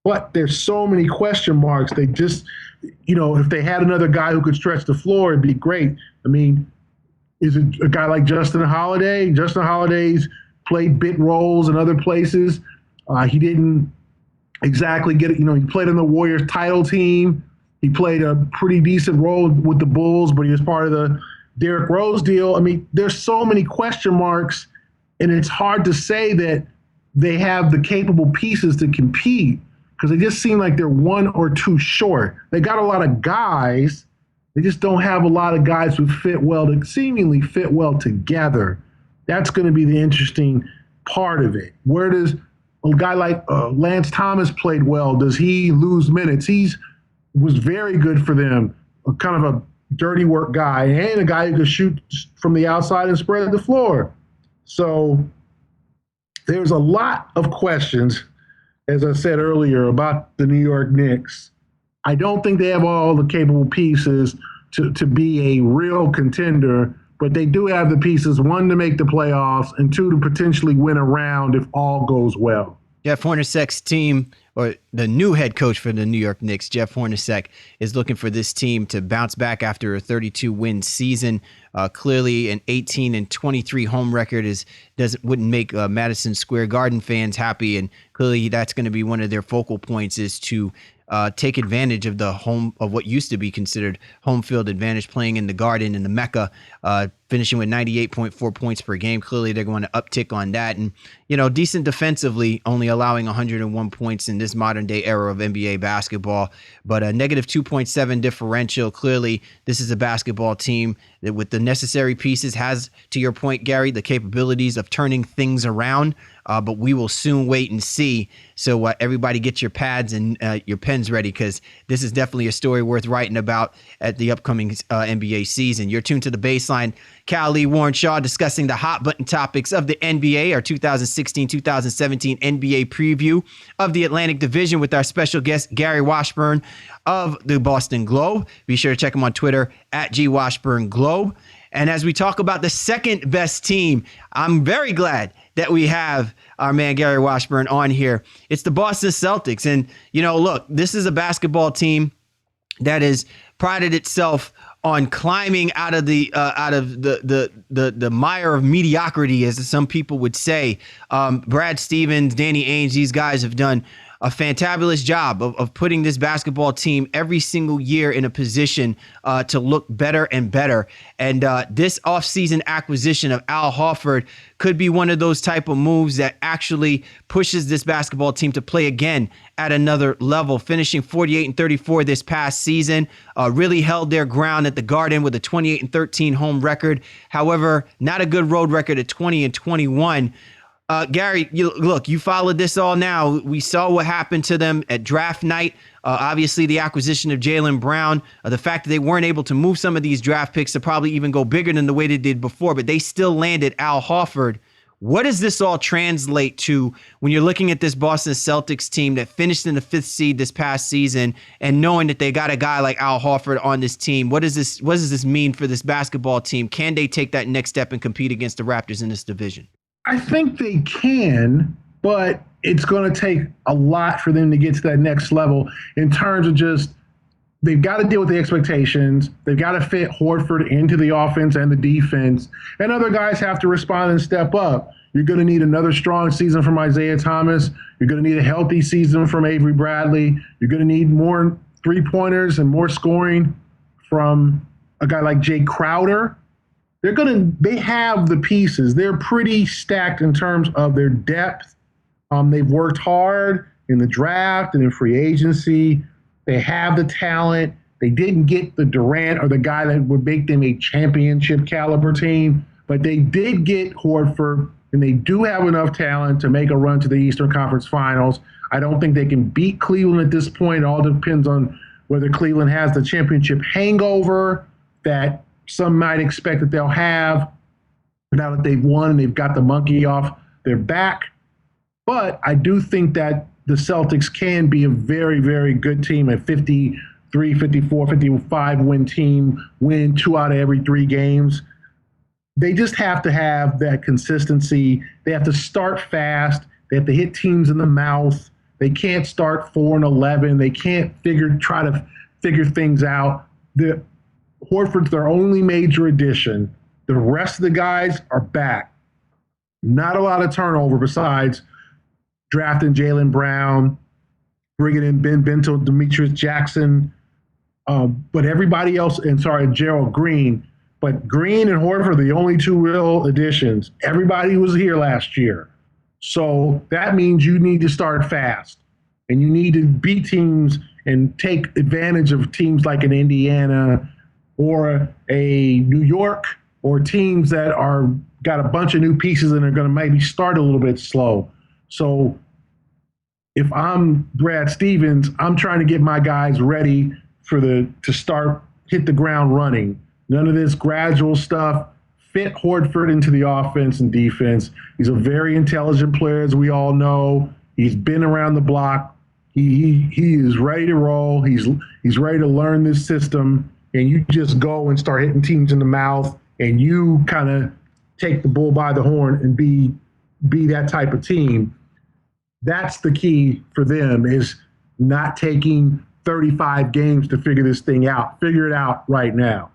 But there's so many question marks. They just, if they had another guy who could stretch the floor, it'd be great. I mean, is it a guy like Justin Holiday? Justin Holiday's played bit roles in other places. He didn't exactly get it. He played on the Warriors title team. He played a pretty decent role with the Bulls, but he was part of the Derrick Rose deal. I mean, there's so many question marks, and it's hard to say that they have the capable pieces to compete because they just seem like they're 1 or 2 short. They got a lot of guys. They just don't have a lot of guys who seemingly fit well together. That's going to be the interesting part of it. Where does a guy like Lance Thomas played well? Does he lose minutes? Was very good for them, kind of a dirty work guy, and a guy who could shoot from the outside and spread the floor. So there's a lot of questions, as I said earlier, about the New York Knicks. I don't think they have all the capable pieces to be a real contender, but they do have the pieces, 1, to make the playoffs, and 2, to potentially win a round if all goes well. Jeff Hornacek's team, or the new head coach for the New York Knicks, Jeff Hornacek, is looking for this team to bounce back after a 32-win season. Clearly, an 18-23 home record wouldn't make Madison Square Garden fans happy, and clearly that's going to be one of their focal points is to take advantage of what used to be considered home field advantage, playing in the Garden in the Mecca, finishing with 98.4 points per game. Clearly, they're going to uptick on that, and decent defensively, only allowing 101 points in this modern day era of NBA basketball, but a negative 2.7 differential. Clearly, this is a basketball team that, with the necessary pieces, has, to your point, Gary, the capabilities of turning things around. But we will soon wait and see. So everybody get your pads and your pens ready, because this is definitely a story worth writing about at the upcoming NBA season. You're tuned to The Baseline. Cal Lee, Warren Shaw discussing the hot button topics of the NBA, our 2016-2017 NBA preview of the Atlantic Division with our special guest, Gary Washburn of the Boston Globe. Be sure to check him on Twitter at @GWashburnGlobe. And as we talk about the second best team, I'm very glad that we have our man Gary Washburn on here. It's the Boston Celtics. And, look, this is a basketball team that has prided itself on climbing out of the mire of mediocrity, as some people would say. Brad Stevens, Danny Ainge, these guys have done a fantabulous job of putting this basketball team every single year in a position to look better and better. And this offseason acquisition of Al Horford could be one of those type of moves that actually pushes this basketball team to play again at another level, finishing 48-34 this past season, really held their ground at the Garden with a 28-13 home record. However, not a good road record at 20-21. Gary, you followed this all now. We saw what happened to them at draft night. Obviously, the acquisition of Jaylen Brown, the fact that they weren't able to move some of these draft picks to probably even go bigger than the way they did before, but they still landed Al Horford. What does this all translate to when you're looking at this Boston Celtics team that finished in the 5th seed this past season and knowing that they got a guy like Al Horford on this team? What does this mean for this basketball team? Can they take that next step and compete against the Raptors in this division? I think they can, but it's going to take a lot for them to get to that next level in terms of just they've got to deal with the expectations. They've got to fit Horford into the offense and the defense, and other guys have to respond and step up. You're going to need another strong season from Isaiah Thomas. You're going to need a healthy season from Avery Bradley. You're going to need more three-pointers and more scoring from a guy like Jay Crowder. They have the pieces. They're pretty stacked in terms of their depth. They've worked hard in the draft and in free agency. They have the talent. They didn't get the Durant or the guy that would make them a championship caliber team, but they did get Horford, and they do have enough talent to make a run to the Eastern Conference Finals. I don't think they can beat Cleveland at this point. It all depends on whether Cleveland has the championship hangover that some might expect that they'll have now that they've won and they've got the monkey off their back. But I do think that the Celtics can be a very, very good team, a 53, 54, 55 win team, win 2 out of every 3 games. They just have to have that consistency. They have to start fast. They have to hit teams in the mouth. They can't start 4-11. They can't try to figure things out. Horford's their only major addition. The rest of the guys are back. Not a lot of turnover besides drafting Jaylen Brown, bringing in Ben Bento, Demetrius Jackson, but everybody else, Gerald Green. But Green and Horford are the only 2 real additions. Everybody was here last year. So that means you need to start fast. And you need to beat teams and take advantage of teams like an Indiana or a New York or teams that are got a bunch of new pieces and are going to maybe start a little bit slow. So if I'm Brad Stevens, I'm trying to get my guys ready to hit the ground running. None of this gradual stuff. Fit Horford into the offense and defense. He's a very intelligent player, as we all know. He's been around the block. He is ready to roll. He's ready to learn this system. And you just go and start hitting teams in the mouth, and you kind of take the bull by the horn and be that type of team. That's the key for them, is not taking 35 games to figure this thing out. Figure it out right now.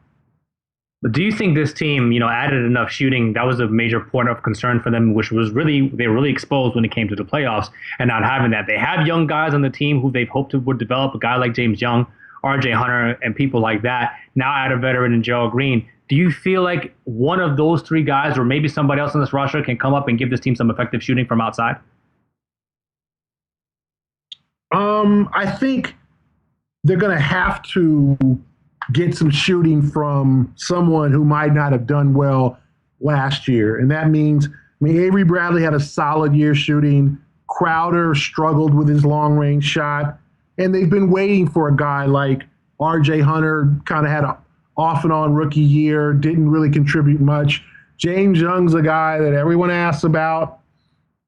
But do you think this team, added enough shooting? That was a major point of concern for them, which was they were really exposed when it came to the playoffs, and not having that. They have young guys on the team who they've hoped would develop, a guy like James Young, RJ Hunter, and people like that. Now add a veteran in Gerald Green. Do you feel like one of those 3 guys, or maybe somebody else in this roster, can come up and give this team some effective shooting from outside? I think they're going to have to get some shooting from someone who might not have done well last year. And that means, Avery Bradley had a solid year shooting. Crowder struggled with his long-range shot. And they've been waiting for a guy like RJ Hunter, kind of had an off-and-on rookie year, didn't really contribute much. James Young's a guy that everyone asks about.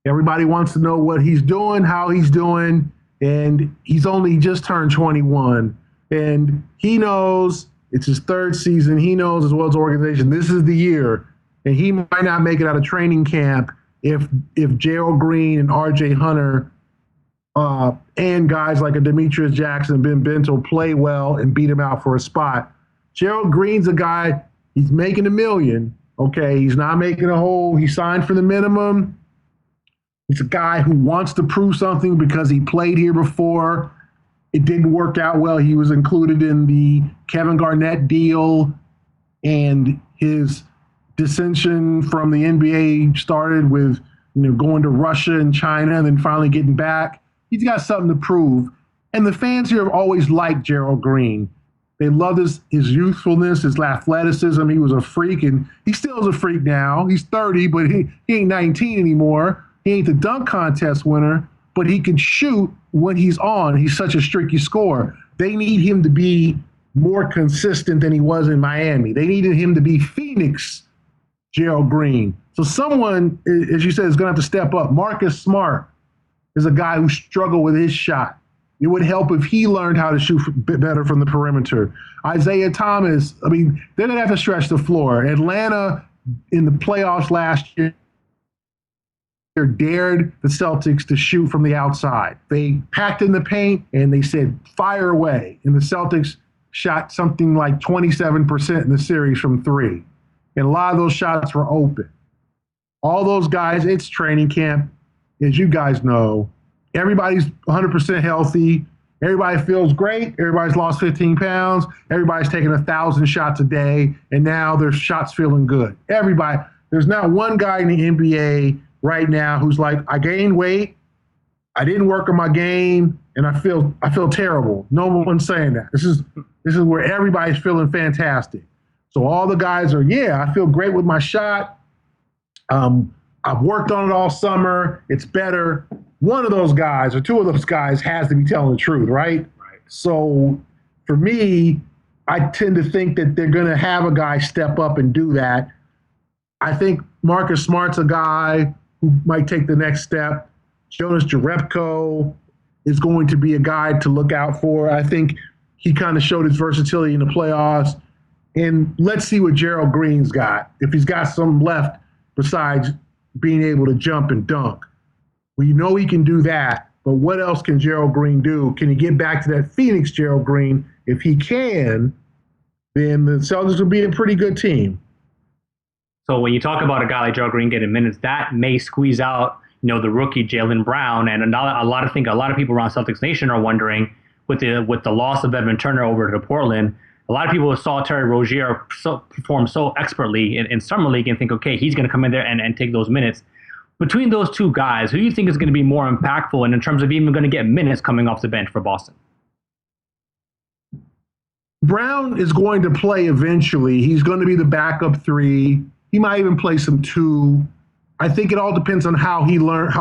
Everybody wants to know what he's doing, how he's doing. And he's only just turned 21. And he knows it's his 3rd season. He knows, as well as the organization, this is the year. And he might not make it out of training camp if Gerald Green and RJ Hunter and guys like a Demetrius Jackson, Ben Bento play well and beat him out for a spot. Gerald Green's a guy, he's making $1 million. Okay, he's not making a whole, he signed for the minimum. He's a guy who wants to prove something because he played here before. It didn't work out well. He was included in the Kevin Garnett deal, and his dissension from the NBA started with going to Russia and China and then finally getting back. He's got something to prove. And the fans here have always liked Gerald Green. They love his youthfulness, his athleticism. He was a freak, and he still is a freak now. He's 30, but he ain't 19 anymore. He ain't the dunk contest winner, but he can shoot when he's on. He's such a streaky scorer. They need him to be more consistent than he was in Miami. They needed him to be Phoenix Gerald Green. So someone, as you said, is going to have to step up. Marcus Smart is a guy who struggled with his shot. It would help if he learned how to shoot better from the perimeter. Isaiah Thomas, I mean, they're going to have to stretch the floor. Atlanta in the playoffs last year dared the Celtics to shoot from the outside. They packed in the paint and they said, fire away. And the Celtics shot something like 27% in the series from three. And a lot of those shots were open. All those guys, it's training camp, as you guys know. Everybody's 100% healthy. Everybody feels great. Everybody's lost 15 pounds. Everybody's taking 1,000 shots a day, and now their shots feeling good. Everybody, there's not one guy in the NBA right now who's like, I gained weight, I didn't work on my game, and I feel terrible. No one's saying that. This is where everybody's feeling fantastic. So all the guys are, yeah, I feel great with my shot. I've worked on it all summer. It's better. One of those guys or two of those guys has to be telling the truth, right? Right. So for me, I tend to think that they're going to have a guy step up and do that. I think Marcus Smart's a guy who might take the next step. Jonas Jerebko is going to be a guy to look out for. I think he kind of showed his versatility in the playoffs. And let's see what Gerald Green's got, if he's got some left besides being able to jump and dunk. We know he can do that, but what else can Gerald Green do? Can he get back to that Phoenix Gerald Green? If he can, then the Celtics will be a pretty good team. So when you talk about a guy like Gerald Green getting minutes, that may squeeze out, the rookie Jaylen Brown. And a lot of people around Celtics Nation are wondering, with the loss of Evan Turner over to Portland, a lot of people saw Terry Rozier perform so expertly in Summer League and think, okay, he's going to come in there and take those minutes. Between those two guys, who do you think is going to be more impactful and in terms of even going to get minutes coming off the bench for Boston? Brown is going to play eventually. He's going to be the backup three. He might even play some two. I think it all depends on how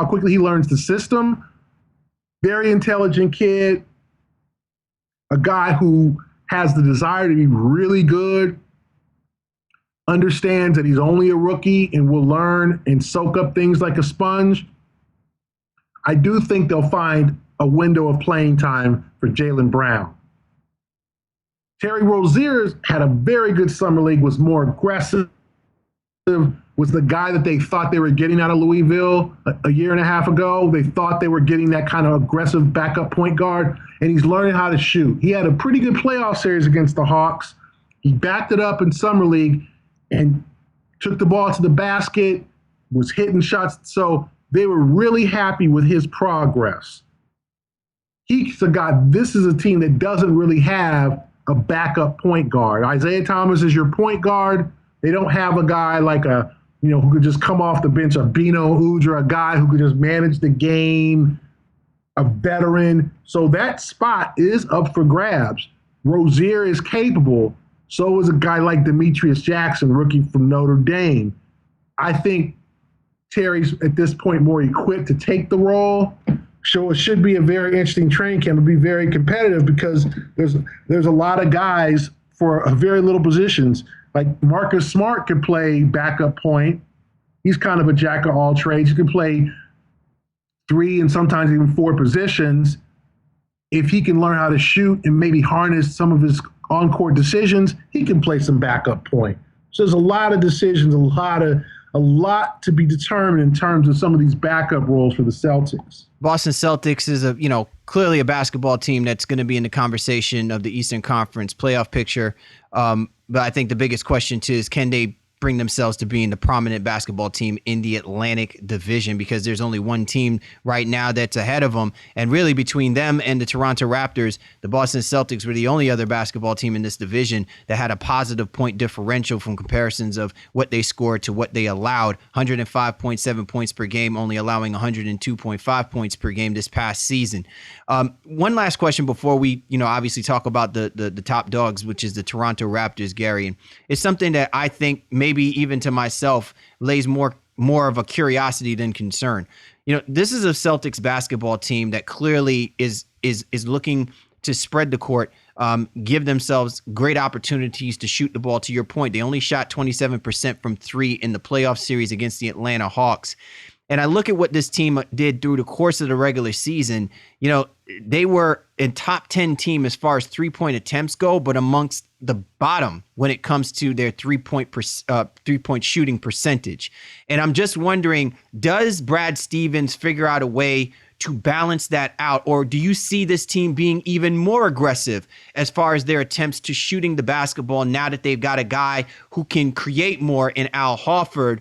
quickly he learns the system. Very intelligent kid, a guy who has the desire to be really good, understands that he's only a rookie and will learn and soak up things like a sponge. I do think they'll find a window of playing time for Jaylen Brown. Terry Rozier's had a very good summer league, was more aggressive, was the guy that they thought they were getting out of Louisville a year and a half ago. They thought they were getting that kind of aggressive backup point guard, and he's learning how to shoot. He had a pretty good playoff series against the Hawks. He backed it up in summer league and took the ball to the basket, was hitting shots. So they were really happy with his progress. He's a guy, this is a team that doesn't really have a backup point guard. Isaiah Thomas is your point guard. They don't have a guy like who could just come off the bench, a Bino Udrih, a guy who could just manage the game, a veteran. So that spot is up for grabs. Rozier is capable. So is a guy like Demetrius Jackson, rookie from Notre Dame. I think Terry's at this point more equipped to take the role. So it should be a very interesting training camp. It'll be very competitive because there's a lot of guys for very little positions. Like Marcus Smart could play backup point. He's kind of a jack of all trades. He can play 3 and sometimes even 4 positions. If he can learn how to shoot and maybe harness some of his on-court decisions, he can play some backup point. So there's a lot of decisions, a lot to be determined in terms of some of these backup roles for the Celtics. Boston Celtics is clearly a basketball team that's going to be in the conversation of the Eastern Conference playoff picture. But I think the biggest question too is, can they bring themselves to being the prominent basketball team in the Atlantic Division, because there's only one team right now that's ahead of them. And really between them and the Toronto Raptors, the Boston Celtics were the only other basketball team in this division that had a positive point differential from comparisons of what they scored to what they allowed. 105.7 points per game, only allowing 102.5 points per game this past season. One last question before we, obviously talk about the top dogs, which is the Toronto Raptors, Gary. And it's something that I think maybe even to myself lays more of a curiosity than concern. this is a Celtics basketball team that clearly is looking to spread the court, give themselves great opportunities to shoot the ball. To your point, they only shot 27% from three in the playoff series against the Atlanta Hawks. And I look at what this team did through the course of the regular season. They were a top 10 team as far as 3-point attempts go, but amongst the bottom when it comes to their 3-point shooting percentage. And I'm just wondering, does Brad Stevens figure out a way to balance that out? Or do you see this team being even more aggressive as far as their attempts to shooting the basketball now that they've got a guy who can create more in Al Horford?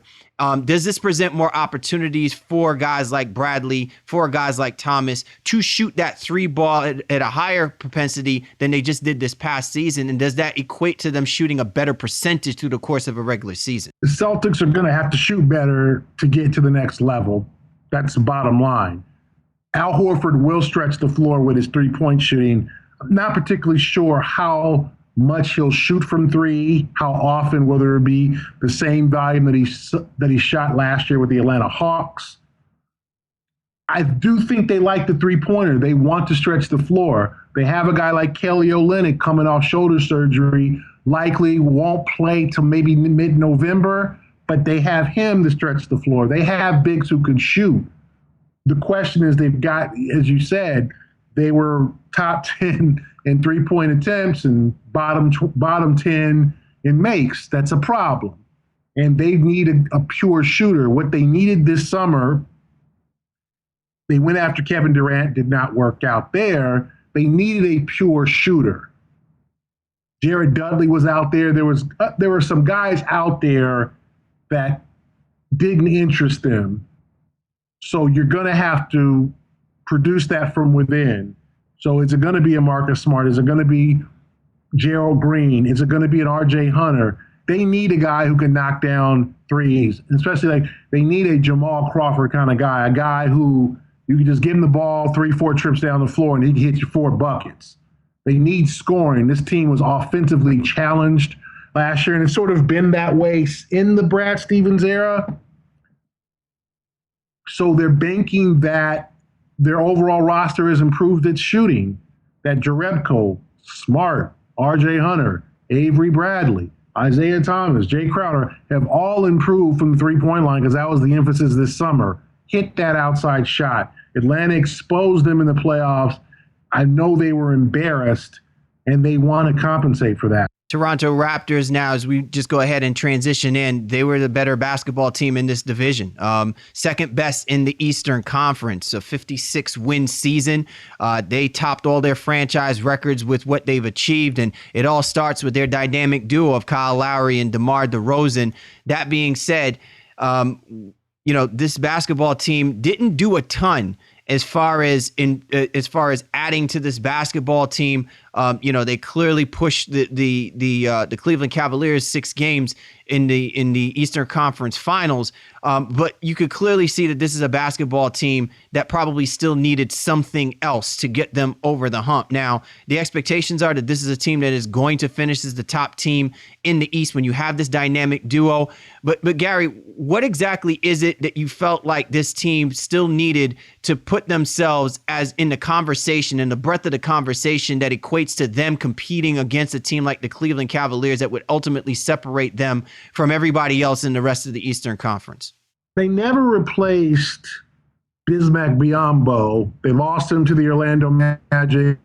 Does this present more opportunities for guys like Bradley, for guys like Thomas to shoot that three ball at a higher propensity than they just did this past season? And does that equate to them shooting a better percentage through the course of a regular season? The Celtics are going to have to shoot better to get to the next level. That's the bottom line. Al Horford will stretch the floor with his three-point shooting. I'm not particularly sure how much he'll shoot from three, how often, whether it be the same volume that he shot last year with the Atlanta Hawks. I do think they like the three-pointer. They want to stretch the floor. They have a guy like Kelly Olynyk coming off shoulder surgery, likely won't play till maybe mid-November, but they have him to stretch the floor. They have bigs who can shoot. The question is, they've got, as you said, they were top 10 in three-point attempts and bottom 10 in makes. That's a problem. And they need a pure shooter. What they needed this summer, they went after Kevin Durant, did not work out there. They needed a pure shooter. Jared Dudley was out there. There were some guys out there that didn't interest them. So you're going to have to produce that from within. So is it going to be a Marcus Smart? Is it going to be Gerald Green? Is it going to be an RJ Hunter? They need a guy who can knock down threes, especially like they need a Jamal Crawford kind of guy, a guy who you can just give him the ball 3-4 trips down the floor and he can hit you 4 buckets. They need scoring. This team was offensively challenged last year, and it's sort of been that way in the Brad Stevens era. So they're banking that their overall roster has improved its shooting, that Jerebko, Smart, RJ Hunter, Avery Bradley, Isaiah Thomas, Jay Crowder have all improved from the three-point line because that was the emphasis this summer. Hit that outside shot. Atlanta exposed them in the playoffs. I know they were embarrassed, and they want to compensate for that. Toronto Raptors now, as we just go ahead and transition in, they were the better basketball team in this division. Second best in the Eastern Conference, a 56-win season. They topped all their franchise records with what they've achieved, and it all starts with their dynamic duo of Kyle Lowry and DeMar DeRozan. That being said, this basketball team didn't do a ton as far as adding to this basketball team. They clearly pushed the Cleveland Cavaliers 6 games in the Eastern Conference Finals. But you could clearly see that this is a basketball team that probably still needed something else to get them over the hump. Now, the expectations are that this is a team that is going to finish as the top team in the East when you have this dynamic duo. But Gary, what exactly is it that you felt like this team still needed to put themselves as in the conversation and the breadth of the conversation that equates to them competing against a team like the Cleveland Cavaliers that would ultimately separate them from everybody else in the rest of the Eastern Conference? They never replaced Bismack Biyombo. They lost him to the Orlando Magic.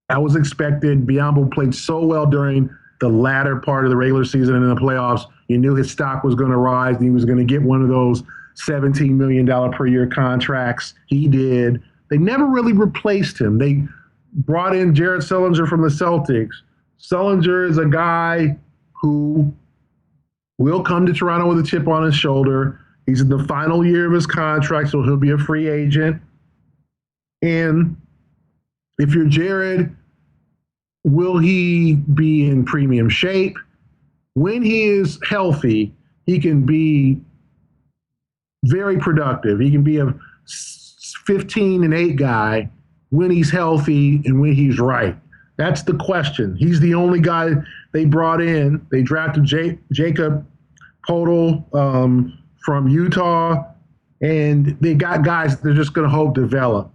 That was expected. Biyombo played so well during the latter part of the regular season and in the playoffs. You knew his stock was going to rise and he was going to get one of those $17 million per year contracts. He did. They never really replaced him. They brought in Jared Sullinger from the Celtics. Sullinger is a guy who will come to Toronto with a chip on his shoulder. He's in the final year of his contract, so he'll be a free agent. And if you're Jared, will he be in premium shape? When he is healthy, he can be very productive. He can be a 15-8 guy when he's healthy and when he's right. That's the question. He's the only guy they brought in. They drafted Jacob Podol from Utah, And they got guys they're just going to hope develop.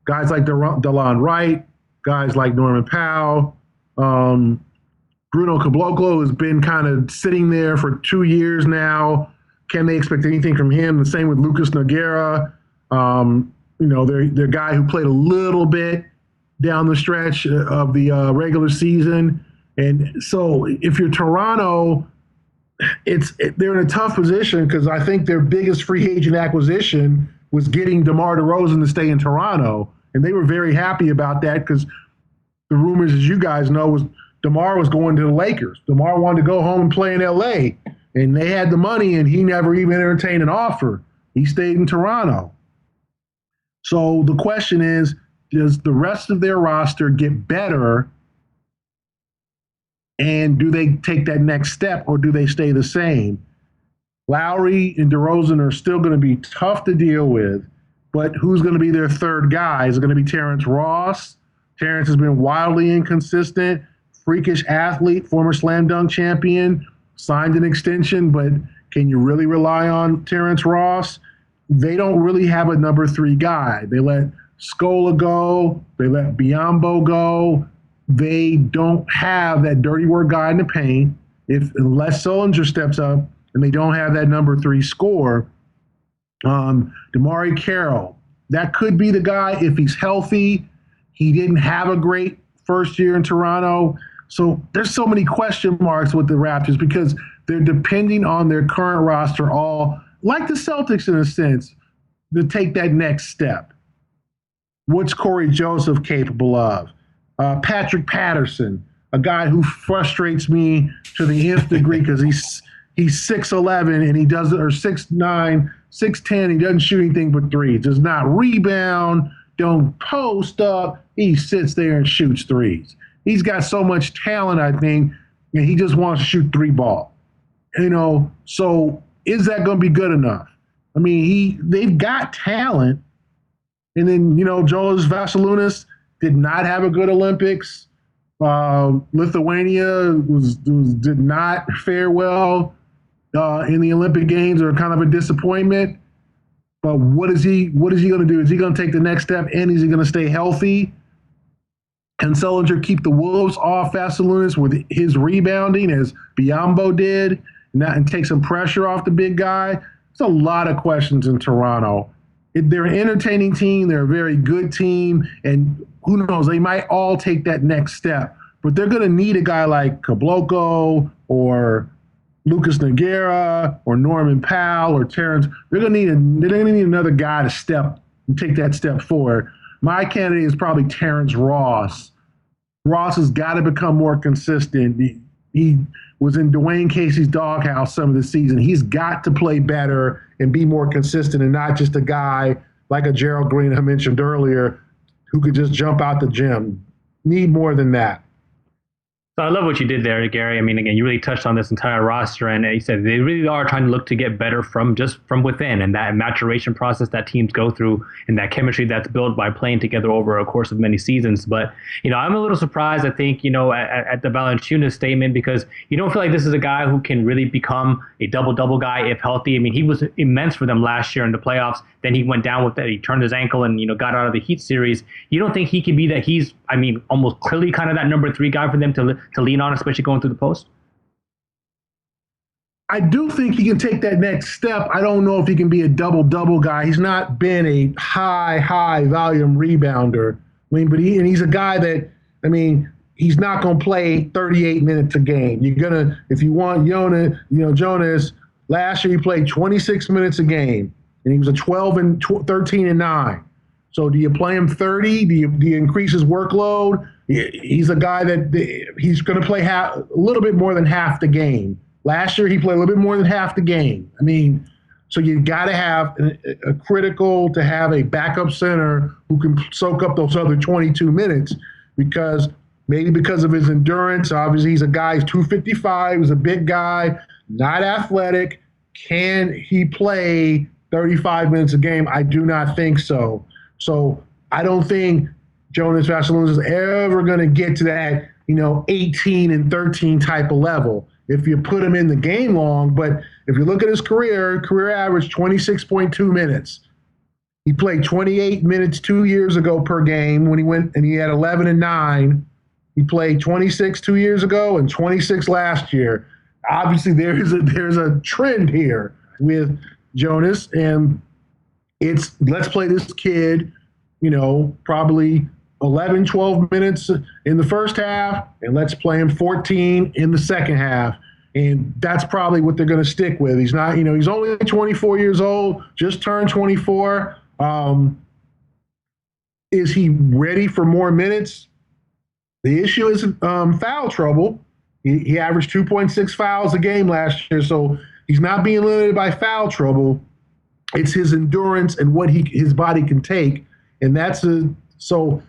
Guys like DeLon Wright, guys like Norman Powell, Bruno Caboclo has been kind of sitting there for 2 years now. Can they expect anything from him? The same with Lucas Nogueira. They're guy who played a little bit down the stretch of the regular season. And so if you're Toronto, they're in a tough position because I think their biggest free agent acquisition was getting DeMar DeRozan to stay in Toronto. And they were very happy about that because the rumors, as you guys know, was DeMar was going to the Lakers. DeMar wanted to go home and play in LA. And they had the money, and he never even entertained an offer. He stayed in Toronto. So the question is, does the rest of their roster get better? And do they take that next step, or do they stay the same? Lowry and DeRozan are still going to be tough to deal with, but who's going to be their third guy? Is it going to be Terrence Ross? Terrence has been wildly inconsistent, freakish athlete, former slam dunk champion, signed an extension, but can you really rely on Terrence Ross? They don't really have a number 3 guy. They let Scola go. They let Biyombo go. They don't have that dirty work guy in the paint unless Sullinger steps up, and they don't have that number 3 scorer. DeMarre Carroll, that could be the guy if he's healthy. He didn't have a great first year in Toronto. So there's so many question marks with the Raptors because they're depending on their current roster, all like the Celtics in a sense, to take that next step. What's Corey Joseph capable of? Patrick Patterson, a guy who frustrates me to the nth degree because he's 6'11" and he doesn't, or 6'9", 6'10", he doesn't shoot anything but threes. Does not rebound, don't post up. He sits there and shoots threes. He's got so much talent, I think, and he just wants to shoot 3 ball. So is that going to be good enough? I mean, they've got talent. And then, Jonas Valanciunas did not have a good Olympics. Lithuania did not fare well in the Olympic Games, or kind of a disappointment. But what is he going to do? Is he going to take the next step, and is he going to stay healthy? Can Sullinger keep the Wolves off Valanciunas with his rebounding as Biyombo did, and take some pressure off the big guy? There's a lot of questions in Toronto. They're an entertaining team. They're a very good team. And who knows, they might all take that next step. But they're going to need a guy like Caboclo or Lucas Nogueira or Norman Powell or Terrence. They're going to need another guy to step and take that step forward. My candidate is probably Terrence Ross. Ross has got to become more consistent. He was in Dwayne Casey's doghouse some of the season. He's got to play better and be more consistent and not just a guy like a Gerald Green I mentioned earlier who could just jump out the gym. Need more than that. So I love what you did there, Gary. I mean, again, you really touched on this entire roster, and you said they really are trying to look to get better from within, and that maturation process that teams go through, and that chemistry that's built by playing together over a course of many seasons. But I'm a little surprised, I think, at the Valanciunas statement, because you don't feel like this is a guy who can really become a double-double guy if healthy. I mean, he was immense for them last year in the playoffs. Then he went down with that. He turned his ankle and got out of the Heat series. You don't think he can be that? He's, almost clearly kind of that number 3 guy for them to lean on, especially going through the post? I do think he can take that next step. I don't know if he can be a double-double guy. He's not been a high volume rebounder. He's a guy that, he's not going to play 38 minutes a game. If you want Jonas, last year he played 26 minutes a game, and he was a 12 and 13 and 9. So do you play him 30? Do you increase his workload? He's a guy that he's going to play a little bit more than half the game. Last year he played a little bit more than half the game. So you got to have a critical to have a backup center who can soak up those other 22 minutes because of his endurance. Obviously, he's a guy, he's 255, he's a big guy, not athletic. Can he play 35 minutes a game? I do not think so. So I don't think Jonas Valanciunas is ever going to get to that, 18 and 13 type of level. if you put him in the game long. But if you look at his career average 26.2 minutes. He played 28 minutes 2 years ago per game when he went, and he had 11 and 9. He played 26 2 years ago and 26 last year. Obviously, there's a trend here with Jonas, and it's let's play this kid, probably 11, 12 minutes in the first half, and let's play him 14 in the second half. And that's probably what they're going to stick with. He's not, he's only 24 years old, just turned 24. Is he ready for more minutes? The issue is foul trouble. He averaged 2.6 fouls a game last year, so he's not being limited by foul trouble. It's his endurance and what his body can take, and so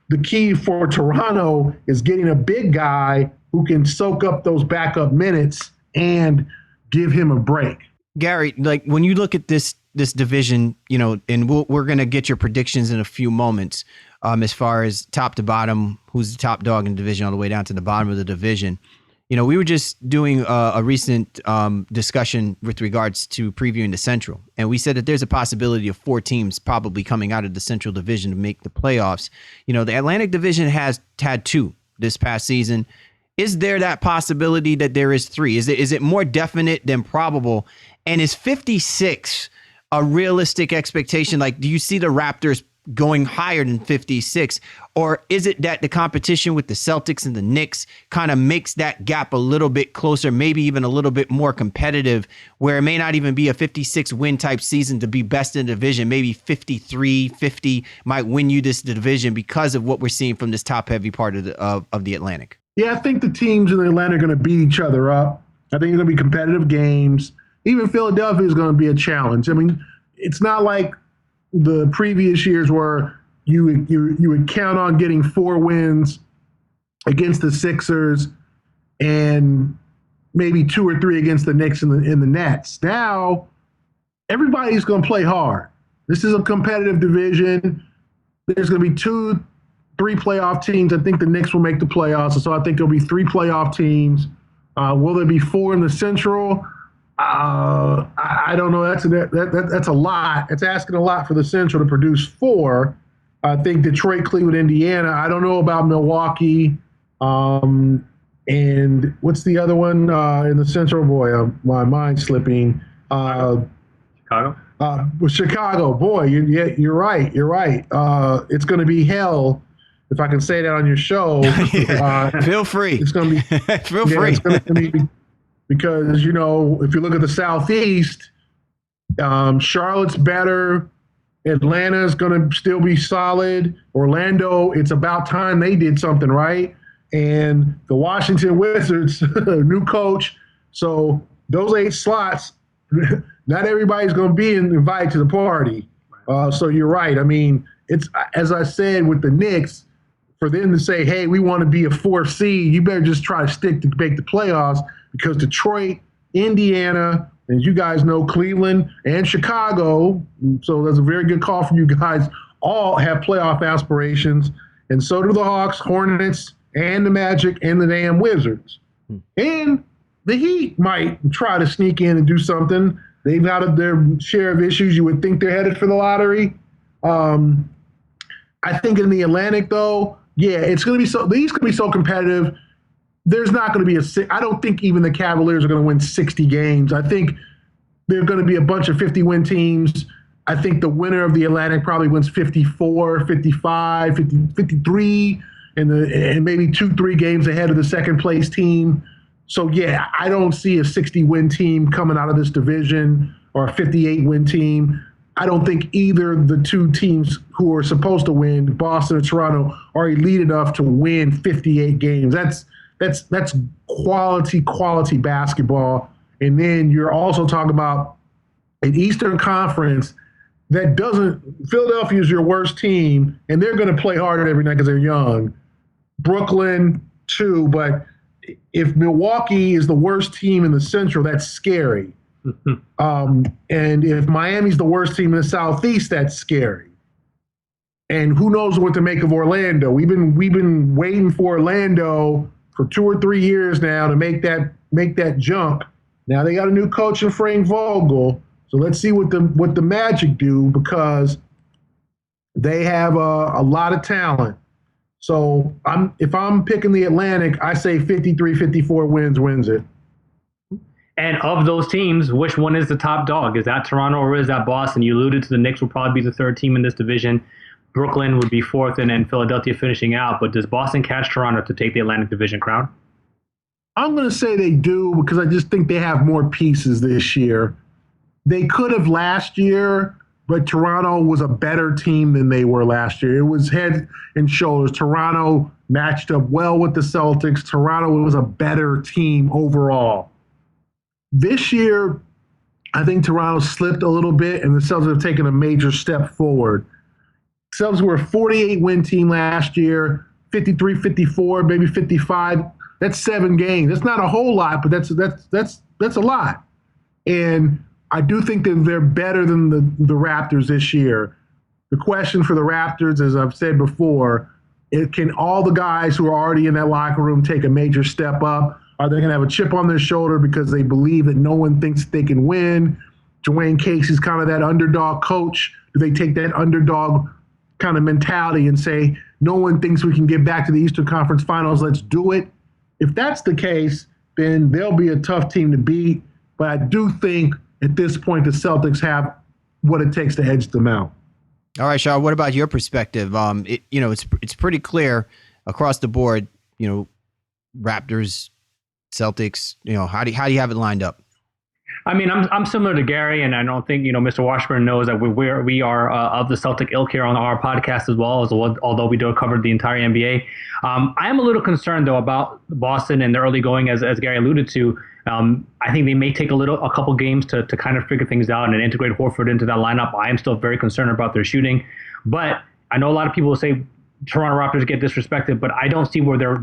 the key for Toronto is getting a big guy who can soak up those backup minutes and give him a break. Gary, like when you look at this division, and we're going to get your predictions in a few moments, as far as top to bottom, who's the top dog in the division all the way down to the bottom of the division. We were just doing a recent discussion with regards to previewing the Central, and we said that there's a possibility of 4 teams probably coming out of the Central Division to make the playoffs. The Atlantic Division has had 2 this past season. Is there that possibility that there is 3? Is it more definite than probable? And is 56 a realistic expectation? Like, do you see the Raptors going higher than 56? Or is it that the competition with the Celtics and the Knicks kind of makes that gap a little bit closer, maybe even a little bit more competitive, where it may not even be a 56 win type season to be best in the division? Maybe 53, 50 might win you this division because of what we're seeing from this top heavy part of the Atlantic. Yeah, I think the teams in the Atlantic are going to beat each other up. I think it's going to be competitive games. Even Philadelphia is going to be a challenge. I mean, it's not like the previous years where you would count on getting 4 wins against the Sixers and maybe 2 or 3 against the Knicks and the Nets. Now, everybody's going to play hard. This is a competitive division. There's going to be 2, 3 playoff teams. I think the Knicks will make the playoffs, so I think there'll be 3 playoff teams. Will there be 4 in the Central? I don't know. That's a lot. It's asking a lot for the Central to produce 4. I think Detroit, Cleveland, Indiana. I don't know about Milwaukee. And what's the other one in the Central? Boy, my mind's slipping. Chicago. Chicago. Boy, you're right. You're right. It's going to be hell. If I can say that on your show. Feel free. It's going to be. Feel free. It's going to be. Because, if you look at the Southeast, Charlotte's better. Atlanta is going to still be solid. Orlando, it's about time they did something right. And the Washington Wizards, new coach. So those 8 slots, not everybody's going to be invited to the party. So you're right. I mean, it's, as I said with the Knicks, for them to say, hey, we want to be a 4th seed, you better just try to stick to make the playoffs, because Detroit, Indiana, and you guys know Cleveland and Chicago, so that's a very good call from you guys, all have playoff aspirations, and so do the Hawks, Hornets, and the Magic, and the damn Wizards. And the Heat might try to sneak in and do something. They've had their share of issues. You would think they're headed for the lottery. I think in the Atlantic, though, yeah, it's going to be so. The East going to be so competitive. There's not going to be I don't think even the Cavaliers are going to win 60 games. I think there are going to be a bunch of 50-win teams. I think the winner of the Atlantic probably wins 54, 55, 50, 53, and maybe 2-3 games ahead of the second place team. So, yeah, I don't see a 60-win team coming out of this division or a 58-win team. I don't think either of the 2 teams who are supposed to win, Boston or Toronto, are elite enough to win 58 games. That's quality basketball. And then you're also talking about an Eastern Conference that doesn't – Philadelphia is your worst team, and they're going to play harder every night because they're young. Brooklyn, too, but if Milwaukee is the worst team in the Central, that's scary. And if Miami's the worst team in the Southeast, that's scary. And who knows what to make of Orlando. We've been waiting for Orlando for 2 or 3 years now to make that make that jump. Now they got a new coach in Frank Vogel, so let's see what the Magic do, because they have a lot of talent. So if I'm picking the Atlantic, I say 53-54 wins it. And of those teams, which one is the top dog? Is that Toronto or is that Boston? You alluded to the Knicks will probably be the third team in this division. Brooklyn would be fourth, and then Philadelphia finishing out. But does Boston catch Toronto to take the Atlantic Division crown? I'm going to say they do, because I just think they have more pieces this year. They could have last year, but Toronto was a better team than they were last year. It was head and shoulders. Toronto matched up well with the Celtics. Toronto was a better team overall. This year, I think Toronto slipped a little bit, and the Celtics have taken a major step forward. Celtics were a 48-win team last year, 53-54, maybe 55. That's 7 games. That's not a whole lot, but that's a lot. And I do think that they're better than the Raptors this year. The question for the Raptors, as I've said before, can all the guys who are already in that locker room take a major step up? Are they going to have a chip on their shoulder because they believe that no one thinks they can win? Dwayne Casey's kind of that underdog coach. Do they take that underdog kind of mentality and say, no one thinks we can get back to the Eastern Conference Finals, let's do it? If that's the case, then they'll be a tough team to beat. But I do think at this point the Celtics have what it takes to edge them out. All right, Shaw, what about your perspective? It's pretty clear across the board, Raptors, Celtics, how do you have it lined up? I mean, I'm similar to Gary, and I don't think Mr. Washburn knows that we are of the Celtic ilk here on our podcast as well, although we do cover the entire NBA. I am a little concerned though about Boston and the early going, as Gary alluded to. I think they may take a couple games to kind of figure things out and integrate Horford into that lineup. I am still very concerned about their shooting, but I know a lot of people will say Toronto Raptors get disrespected, but I don't see where they're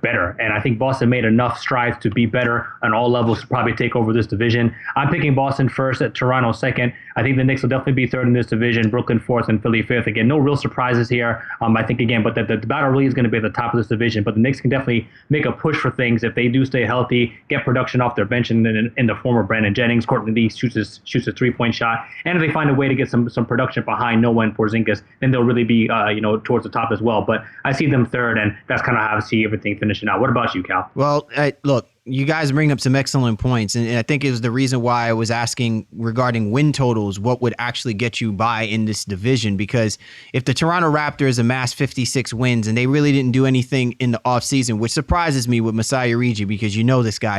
better. And I think Boston made enough strides to be better on all levels to probably take over this division. I'm picking Boston first, at Toronto second. I think the Knicks will definitely be third in this division, Brooklyn fourth, and Philly fifth. Again, no real surprises here. I think again, but the battle really is going to be at the top of this division. But the Knicks can definitely make a push for things if they do stay healthy, get production off their bench in the form of Brandon Jennings. Courtney Lee shoots a 3-point shot, and if they find a way to get some production behind Noah and Porzingis, then they'll really be towards the top as well. But I see them third, and that's kind of how I see everything finishing out. What about you, Cal? Well, look, you guys bring up some excellent points, and I think it was the reason why I was asking regarding win totals, what would actually get you by in this division, because if the Toronto Raptors amassed 56 wins and they really didn't do anything in the offseason, which surprises me with Masai Ujiri, because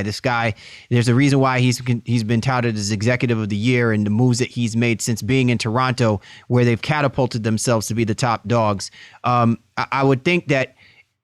this guy, there's a reason why he's been touted as executive of the year, and the moves that he's made since being in Toronto, where they've catapulted themselves to be the top dogs. I would think that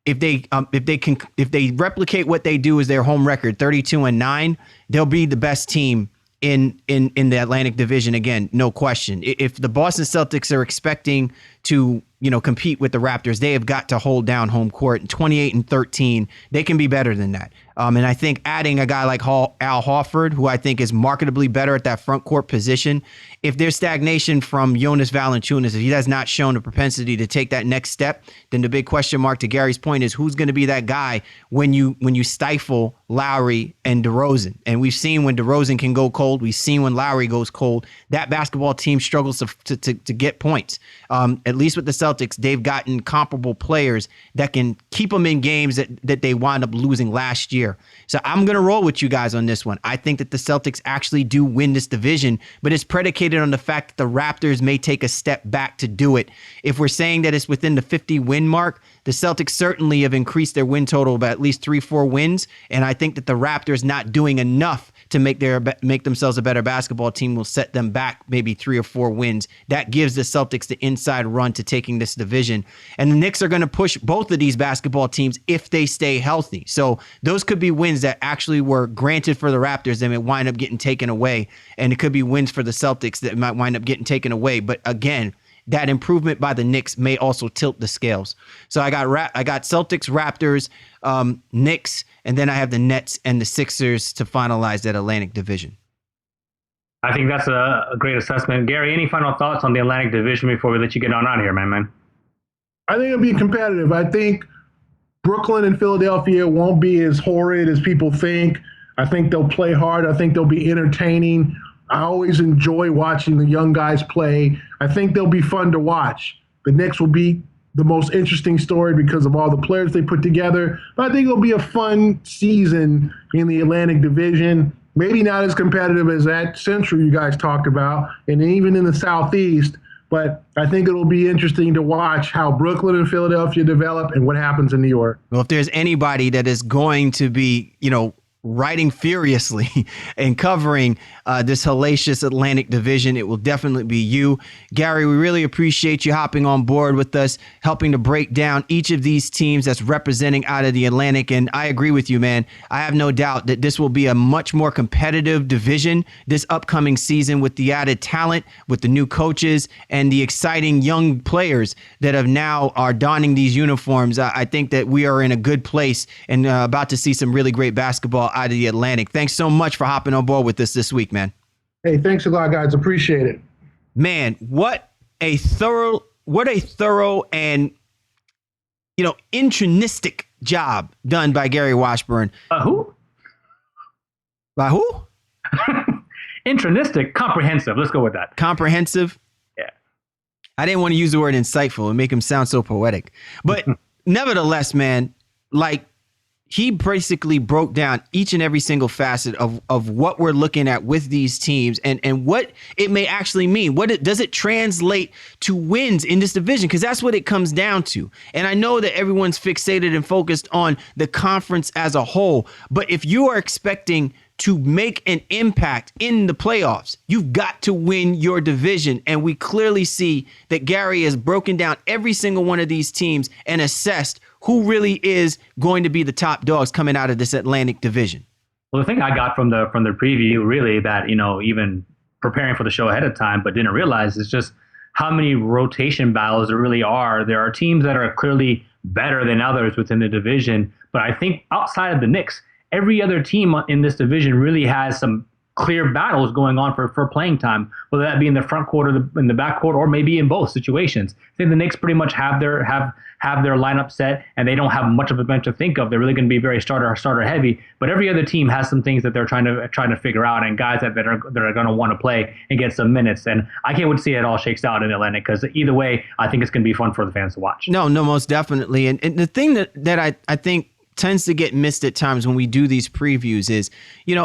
if they replicate what they do as their home record, 32-9, they'll be the best team in the Atlantic Division again, no question. If the Boston Celtics are expecting to compete with the Raptors, they have got to hold down home court. 28-13, they can be better than that. And I think adding a guy like Al Horford, who I think is marketably better at that front court position, if there's stagnation from Jonas Valanciunas, if he has not shown a propensity to take that next step, then the big question mark, to Gary's point, is who's going to be that guy when you stifle Lowry and DeRozan. And we've seen when DeRozan can go cold. We've seen when Lowry goes cold. That basketball team struggles to get points. At least with the Celtics, they've gotten comparable players that can keep them in games that they wind up losing last year. So I'm going to roll with you guys on this one. I think that the Celtics actually do win this division, but it's predicated on the fact that the Raptors may take a step back to do it. If we're saying that it's within the 50-win mark, the Celtics certainly have increased their win total by at least 3-4 wins, and I think that the Raptors not doing enough to make themselves a better basketball team will set them back maybe 3 or 4 wins. That gives the Celtics the inside run to taking this division. And the Knicks are going to push both of these basketball teams if they stay healthy. So those could be wins that actually were granted for the Raptors that might wind up getting taken away. And it could be wins for the Celtics that might wind up getting taken away. But again, that improvement by the Knicks may also tilt the scales. So I got Celtics, Raptors, Knicks, and then I have the Nets and the Sixers to finalize that Atlantic Division. I think that's a great assessment. Gary, any final thoughts on the Atlantic Division before we let you get on out of here, man? I think it'll be competitive. I think Brooklyn and Philadelphia won't be as horrid as people think. I think they'll play hard. I think they'll be entertaining. I always enjoy watching the young guys play. I think they'll be fun to watch. The Knicks will be the most interesting story because of all the players they put together. But I think it'll be a fun season in the Atlantic Division. Maybe not as competitive as that Central you guys talked about, and even in the Southeast. But I think it'll be interesting to watch how Brooklyn and Philadelphia develop and what happens in New York. Well, if there's anybody that is going to be, writing furiously and covering this hellacious Atlantic Division, it will definitely be you. Gary, we really appreciate you hopping on board with us, helping to break down each of these teams that's representing out of the Atlantic. And I agree with you, man. I have no doubt that this will be a much more competitive division this upcoming season with the added talent, with the new coaches, and the exciting young players that have now are donning these uniforms. I think that we are in a good place and about to see some really great basketball out of the Atlantic. Thanks so much for hopping on board with us this week, man. Hey, thanks a lot, guys. Appreciate it. Man, what a thorough and intronistic job done by Gary Washburn. Who? By who? Intronistic, comprehensive. Let's go with that. Comprehensive. Yeah. I didn't want to use the word insightful and make him sound so poetic, but nevertheless, man, he basically broke down each and every single facet of what we're looking at with these teams and what it may actually mean. Does it translate to wins in this division? Because that's what it comes down to. And I know that everyone's fixated and focused on the conference as a whole. But if you are expecting to make an impact in the playoffs, you've got to win your division. And we clearly see that Gary has broken down every single one of these teams and assessed who really is going to be the top dogs coming out of this Atlantic Division. Well, the thing I got from the preview, really, that even preparing for the show ahead of time, but didn't realize, is just how many rotation battles there really are. There are teams that are clearly better than others within the division, but I think outside of the Knicks, every other team in this division really has some clear battles going on for playing time, whether that be in the front court or in the back court, or maybe in both situations. I think the Knicks pretty much have their lineup set, and they don't have much of a bench to think of. They're really going to be very starter heavy. But every other team has some things that they're trying to figure out, and guys that are going to want to play and get some minutes. And I can't wait to see it all shakes out in Atlantic, because either way, I think it's going to be fun for the fans to watch. No, most definitely. And the thing that I think tends to get missed at times when we do these previews is,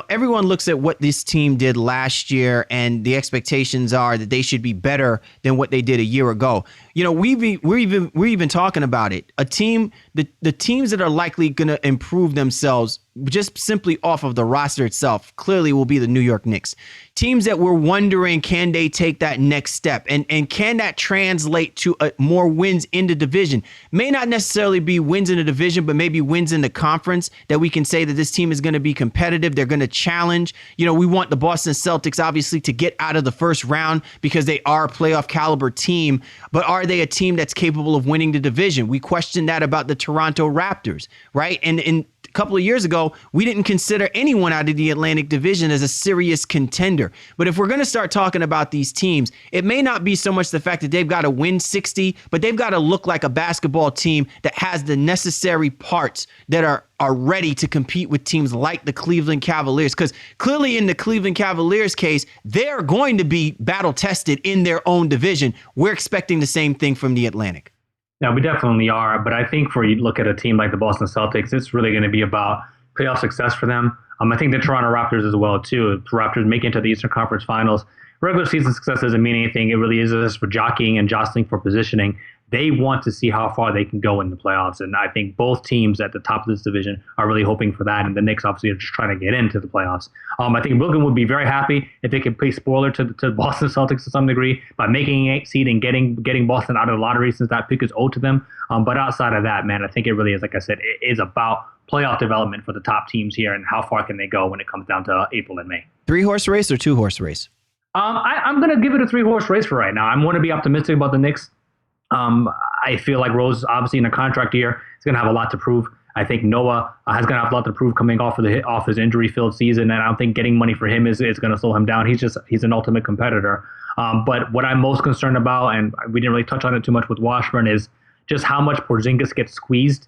everyone looks at what this team did last year and the expectations are that they should be better than what they did a year ago. We're even talking about it. The teams that are likely going to improve themselves just simply off of the roster itself clearly will be the New York Knicks. Teams that we're wondering, can they take that next step? And can that translate to more wins in the division? May not necessarily be wins in the division, but maybe wins in the conference that we can say that this team is going to be competitive. They're going to challenge. We want the Boston Celtics, obviously, to get out of the first round because they are a playoff caliber team. But are they a team that's capable of winning the division? We questioned that about the Toronto Raptors, right? And a couple of years ago, we didn't consider anyone out of the Atlantic Division as a serious contender. But if we're going to start talking about these teams, it may not be so much the fact that they've got to win 60, but they've got to look like a basketball team that has the necessary parts that are ready to compete with teams like the Cleveland Cavaliers. Because clearly in the Cleveland Cavaliers case, they're going to be battle tested in their own division. We're expecting the same thing from the Atlantic. Yeah, we definitely are. But I think for you look at a team like the Boston Celtics, it's really going to be about playoff success for them. I think the Toronto Raptors as well, too. If the Raptors make it into the Eastern Conference Finals, regular season success doesn't mean anything. It really is just for jockeying and jostling for positioning. They want to see how far they can go in the playoffs. And I think both teams at the top of this division are really hoping for that. And the Knicks obviously are just trying to get into the playoffs. I think Brooklyn would be very happy if they could play spoiler to Boston Celtics to some degree by making an 8th seed and getting Boston out of the lottery, since that pick is owed to them. But outside of that, man, I think it really is, like I said, it is about playoff development for the top teams here and how far can they go when it comes down to April and May. 3-horse race or 2-horse race? I'm going to give it a 3-horse race for right now. I'm going to be optimistic about the Knicks. I feel like Rose, obviously in a contract year, is going to have a lot to prove. I think Noah is going to have a lot to prove coming off his injury-filled season, and I don't think getting money for him is going to slow him down. He's an ultimate competitor. But what I'm most concerned about, and we didn't really touch on it too much with Washburn, is just how much Porzingis gets squeezed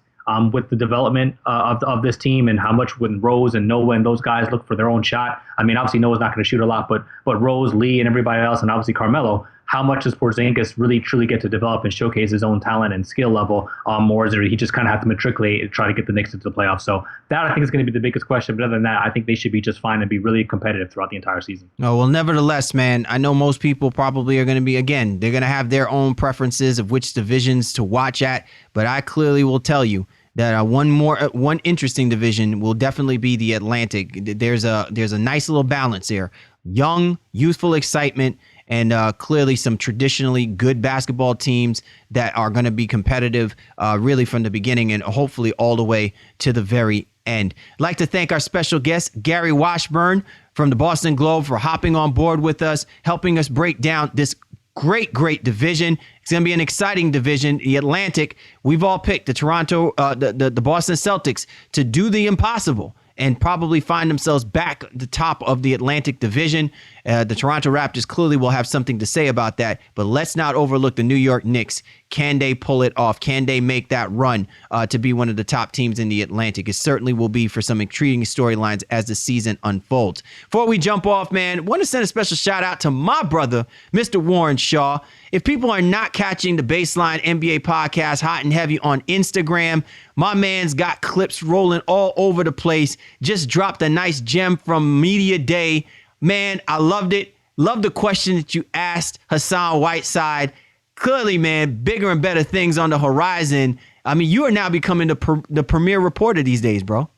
with the development of this team and how much when Rose and Noah and those guys look for their own shot. I mean, obviously Noah's not going to shoot a lot, but Rose, Lee, and everybody else, and obviously Carmelo, how much does Porzingis really truly get to develop and showcase his own talent and skill level, or is he just kind of have to matriculate and try to get the Knicks into the playoffs? So that I think is going to be the biggest question. But other than that, I think they should be just fine and be really competitive throughout the entire season. Oh, well, nevertheless, man, I know most people probably are going to be, again, they're going to have their own preferences of which divisions to watch at, but I clearly will tell you that one interesting division will definitely be the Atlantic. There's a nice little balance there. Young, youthful excitement, and clearly some traditionally good basketball teams that are going to be competitive really from the beginning and hopefully all the way to the very end. I'd like to thank our special guest, Gary Washburn from the Boston Globe, for hopping on board with us, helping us break down this great division. It's going to be an exciting division. The Atlantic, we've all picked the Boston Celtics to do the impossible and probably find themselves back at the top of the Atlantic Division. The Toronto Raptors clearly will have something to say about that, but let's not overlook the New York Knicks. Can they pull it off? Can they make that run to be one of the top teams in the Atlantic? It certainly will be for some intriguing storylines as the season unfolds. Before we jump off, man, I want to send a special shout out to my brother, Mr. Warren Shaw. If people are not catching the Baseline NBA podcast hot and heavy on Instagram, my man's got clips rolling all over the place. Just dropped a nice gem from Media Day. Man, I loved it. Loved the question that you asked Hassan Whiteside. Clearly, man, bigger and better things on the horizon. I mean, you are now becoming the premier reporter these days, bro.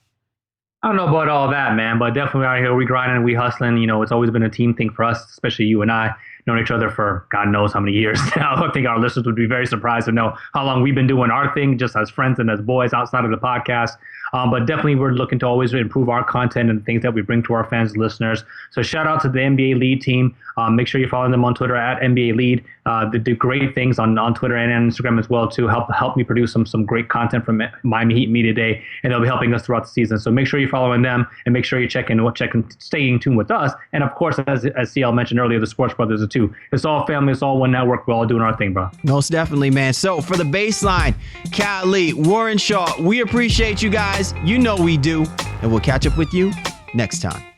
I don't know about all that, man, but definitely out here, we grinding, we hustling. You know, it's always been a team thing for us, especially you and I. Known each other for God knows how many years now. I think our listeners would be very surprised to know how long we've been doing our thing just as friends and as boys outside of the podcast. But definitely we're looking to always improve our content and things that we bring to our fans and listeners. So shout out to the NBA Lead team. Make sure you're following them on Twitter at NBA Lead. They do great things on Twitter and on Instagram as well to help me produce some great content from Miami Heat Media Day, and they'll be helping us throughout the season. So make sure you're following them and make sure you're staying in tune with us. And of course, as CL mentioned earlier, the Sports Brothers are too. It's all family. It's all one network. We're all doing our thing, bro. Most definitely, man. So for the Baseline, Cal Lee, Warren Shaw, we appreciate you guys. You know we do. And we'll catch up with you next time.